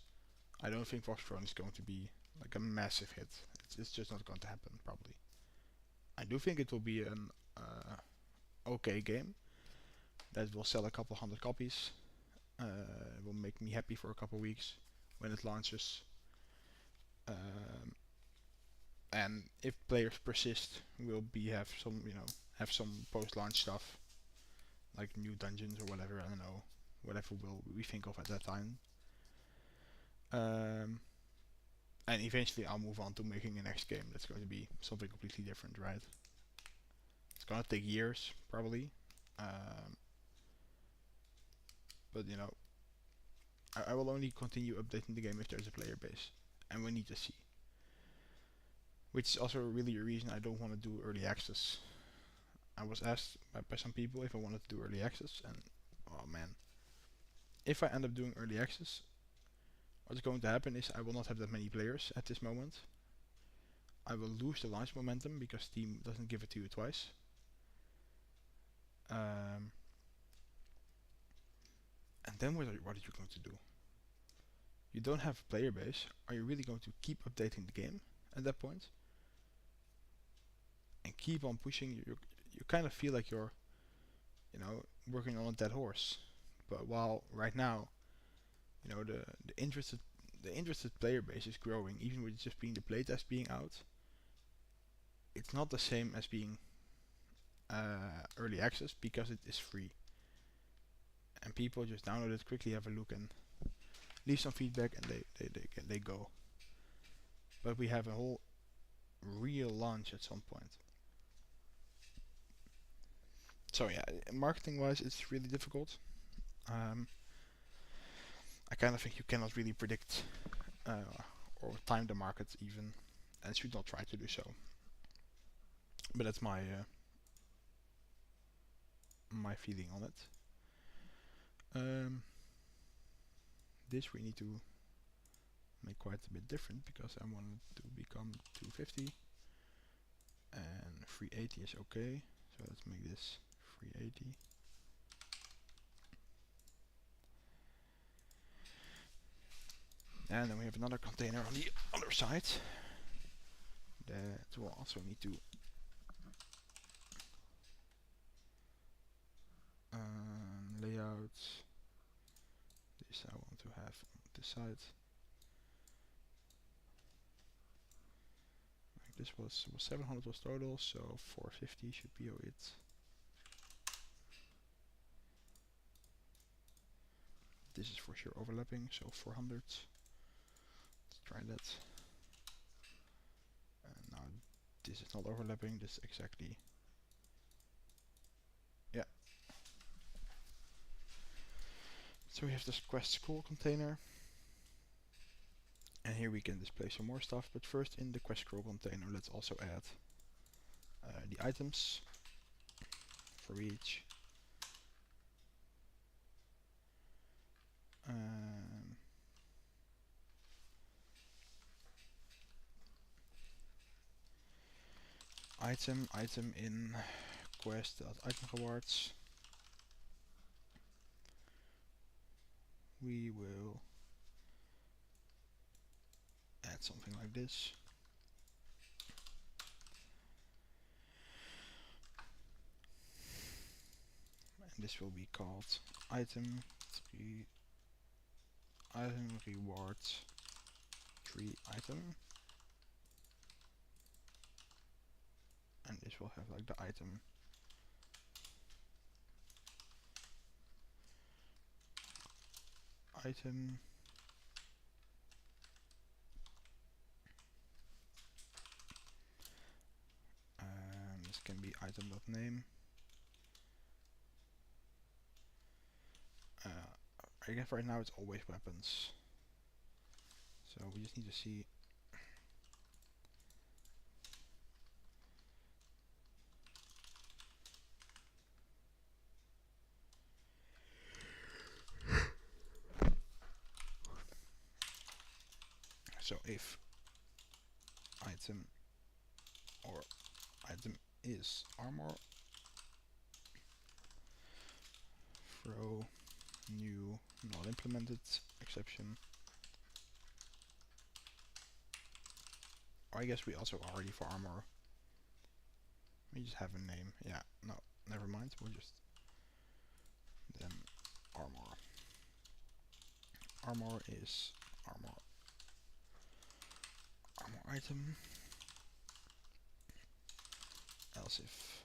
I don't think Voxtron is going to be like a massive hit. It's just not going to happen, probably. I do think it will be an okay game that will sell a couple hundred copies. It will make me happy for a couple weeks when it launches. And if players persist, we'll have some post-launch stuff like new dungeons or whatever. I don't know, whatever we think of at that time. And eventually I'll move on to making a next game that's going to be something completely different, right? It's gonna take years, probably. But I will only continue updating the game if there's a player base, and we need to see. Which is also really a reason I don't want to do early access. I was asked by some people if I wanted to do early access, and oh man, if I end up doing early access, what's going to happen is I will not have that many players at this moment. I will lose the launch momentum because Steam doesn't give it to you twice. And then what are you going to do? You don't have a player base. Are you really going to keep updating the game at that point? And keep on pushing? You kind of feel like you're, working on a dead horse. But while right now, the interested player base is growing, even with just being the playtest being out. It's not the same as being early access because it is free, and people just download it, quickly have a look, and leave some feedback, and they go. But we have a whole real launch at some point. So yeah, marketing wise, it's really difficult. I kind of think you cannot really predict or time the market even, and should not try to do so. But that's my my feeling on it. This we need to make quite a bit different because I want it to become 250 and 380 is okay. So let's make this 380. And then we have another container on the other side that will also need to layout. This I want to have on this side. Like this was 700 was total, so 450 should be it. This is for sure overlapping, so 400. Let's try that. And now this is not overlapping, this exactly. Yeah. So we have this quest scroll container. And here we can display some more stuff, but first in the quest scroll container let's also add the items for each. Item in quest item rewards. We will add something like this. And this will be called item rewards 3 item. And this will have like the item. This can be item.name. I guess right now it's always weapons. So we just need to see. So if item or item is armor, throw new not implemented exception. Or I guess we also are ready for armor. We just have a name. Yeah, no, never mind. We'll just then armor. Armor is armor item. Else if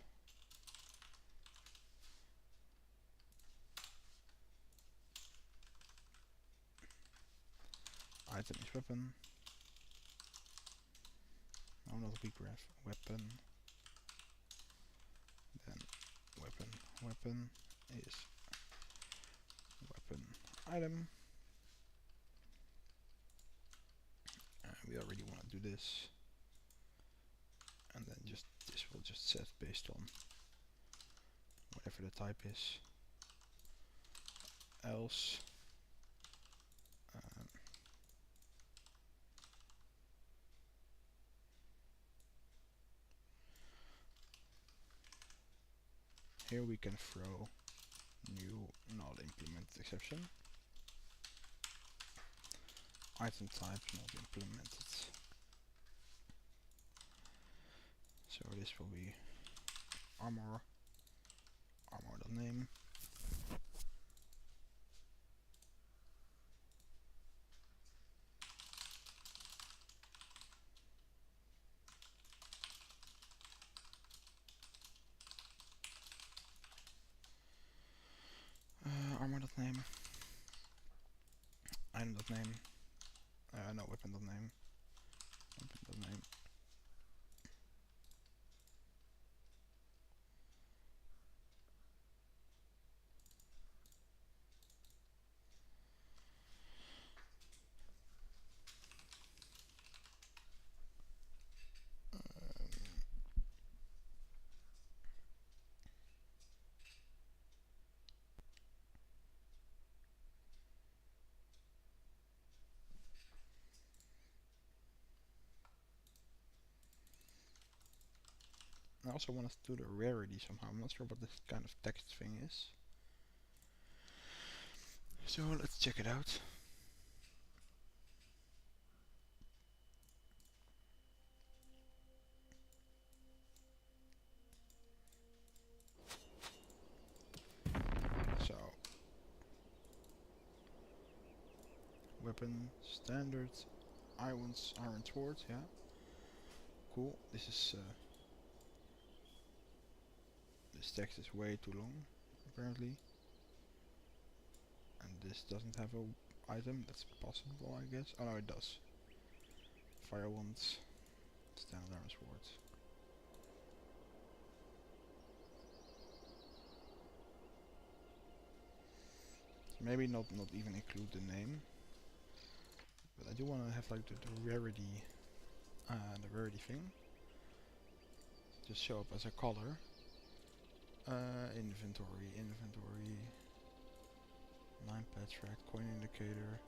item is weapon. No, not weak ref. Weapon. Then weapon is weapon item. We already want to do this, and then just this will just set based on whatever the type is. Else here we can throw new not implemented exception. Item type not implemented. So this will be armor.name. Armor.name. Item.name. No, weapon.name. Weapon.name. I also want to do the rarity somehow. I'm not sure what this kind of text thing is. So let's check it out. So weapon standard iron sword, yeah. Cool. This text is way too long, apparently. And this doesn't have a item. That's possible, I guess. Oh no, it does. Fire wands, standard iron sword. So maybe not even include the name. But I do want to have like the rarity thing. Just show up as a color. Inventory. 9 pad track, coin indicator.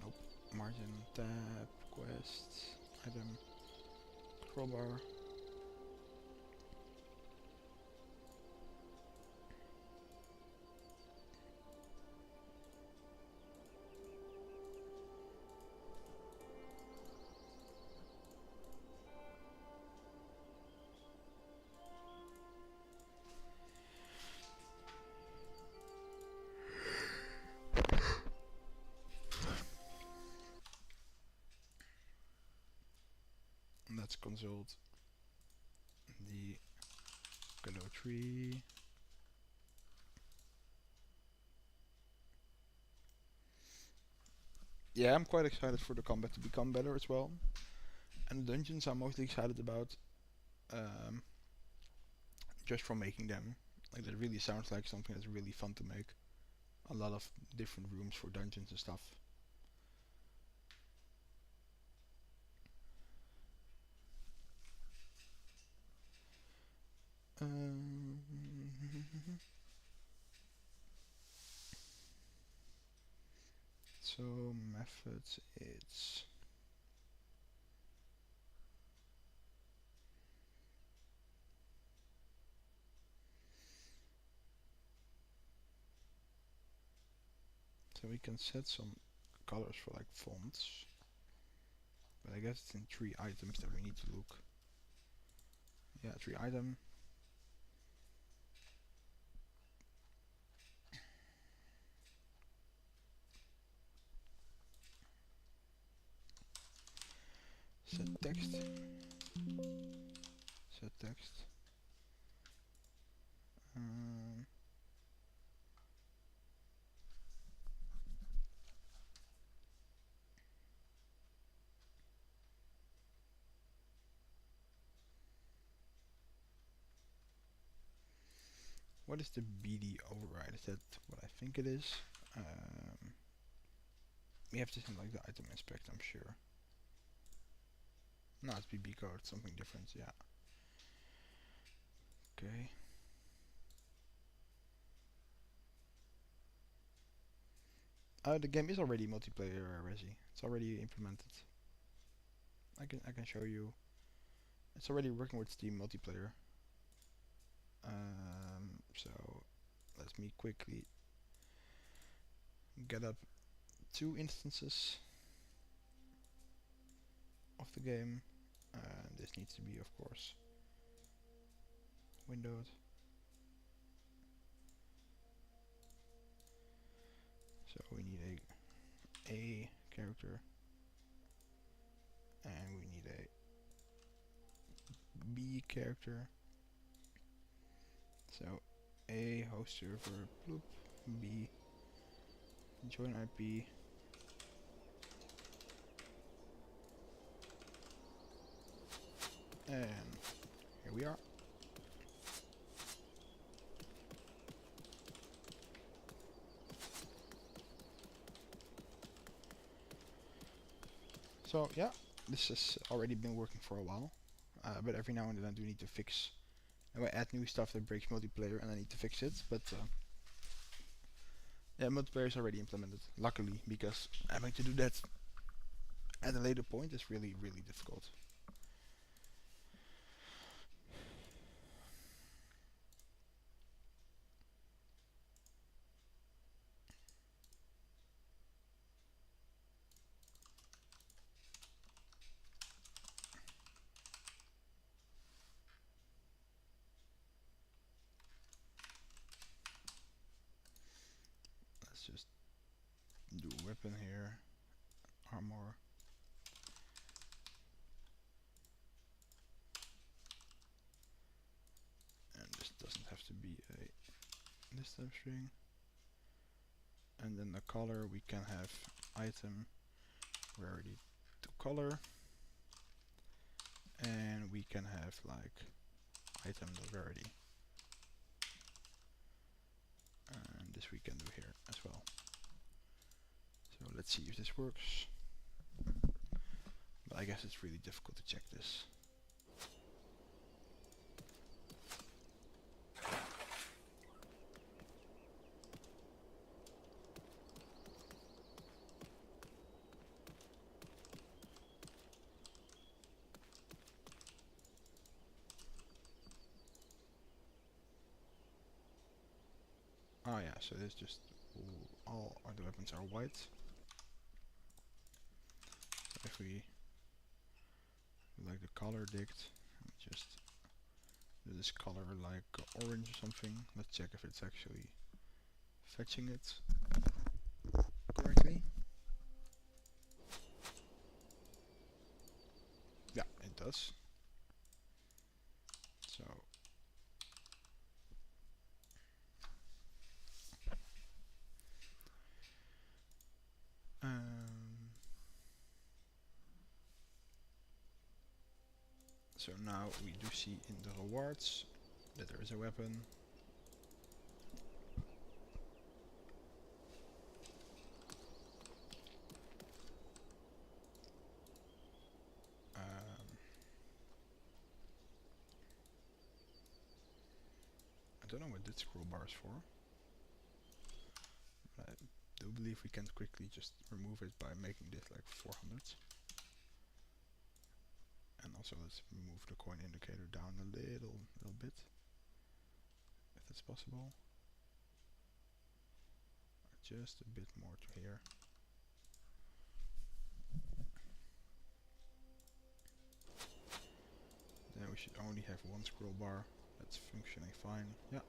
Nope. Margin, tab, quests, item, crowbar. Let's consult the Godot tree. Yeah, I'm quite excited for the combat to become better as well. And the dungeons I'm mostly excited about just from making them. Like that really sounds like something that's really fun to make. A lot of different rooms for dungeons and stuff. So methods, it's so we can set some colors for like fonts, but I guess it's in 3 items that we need to look. Yeah, 3 item. Set text. Set text. What is the BD override? Is that what I think it is? We have to send like the item inspect, I'm sure. No, it's BB code, something different, yeah. Okay. The game is already multiplayer, Resi. It's already implemented. I can show you. It's already working with Steam multiplayer. So let me quickly get up 2 instances of the game. This needs to be, of course, windowed. So we need a character, and we need a B character. So A host server, bloop, B join IP. And here we are. So yeah, this has already been working for a while, but every now and then I do need to fix. I add new stuff that breaks multiplayer, and I need to fix it. But yeah, multiplayer is already implemented. Luckily, because having to do that at a later point is really, really difficult. Let's just do a weapon here, armor. And this doesn't have to be a this type string. And then the color, we can have item rarity to color, and we can have like item rarity, and this we can do here as well. So let's see if this works, but I guess it's really difficult to check this. Oh yeah, so there's just all the weapons are white. So if we like the color dict, just do this color like orange or something. Let's check if it's actually fetching it correctly. Yeah, it does. So so now we do see in the rewards that there is a weapon. I don't know what that scroll bar is for. I do believe we can quickly just remove it by making this like 400. And also let's move the coin indicator down a little bit, if that's possible. Just a bit more to here. Then we should only have one scroll bar. That's functioning fine. Yeah.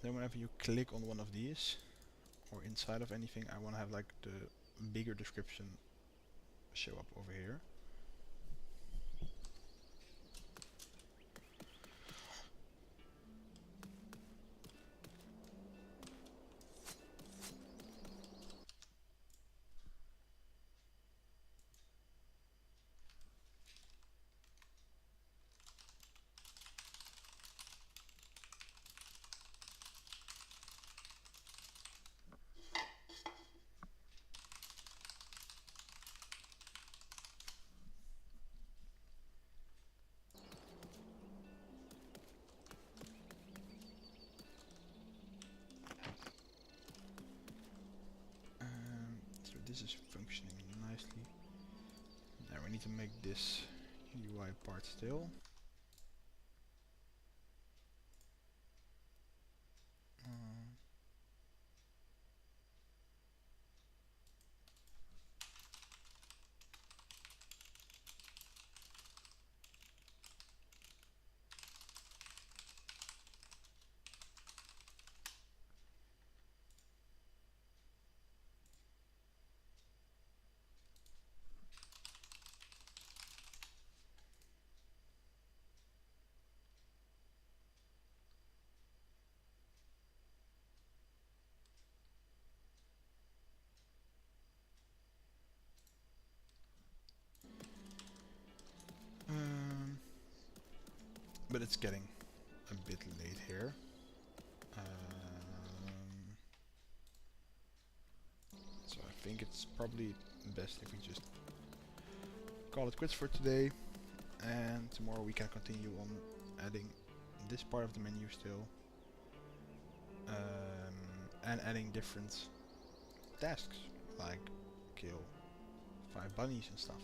Then whenever you click on one of these, or inside of anything, I want to have like the bigger description show up over here. So this is functioning nicely. Now we need to make this UI part still. but it's getting a bit late here. So I think it's probably best if we just call it quits for today, and tomorrow we can continue on adding this part of the menu still, and adding different tasks like kill 5 bunnies and stuff.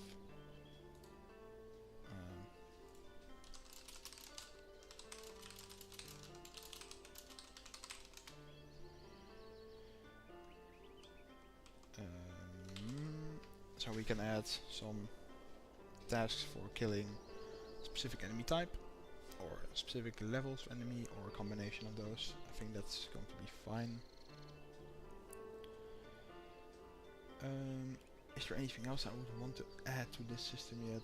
So we can add some tasks for killing specific enemy type, or specific levels of enemy, or a combination of those. I think that's going to be fine. Is there anything else I would want to add to this system yet?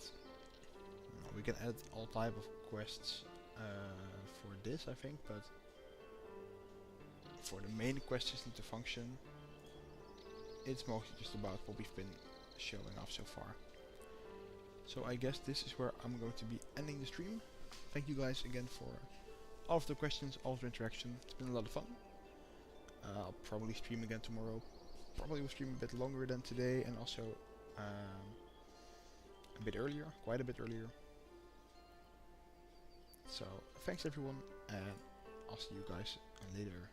No, we can add all type of quests for this, I think, but for the main quest system to function, it's mostly just about what we've been showing off so far. So I guess this is where I'm going to be ending the stream. Thank you guys again for all of the questions, all of the interaction. It's been a lot of fun. I'll probably stream again tomorrow. Probably will stream a bit longer than today, and also a bit earlier, quite a bit earlier. So thanks everyone, and I'll see you guys later.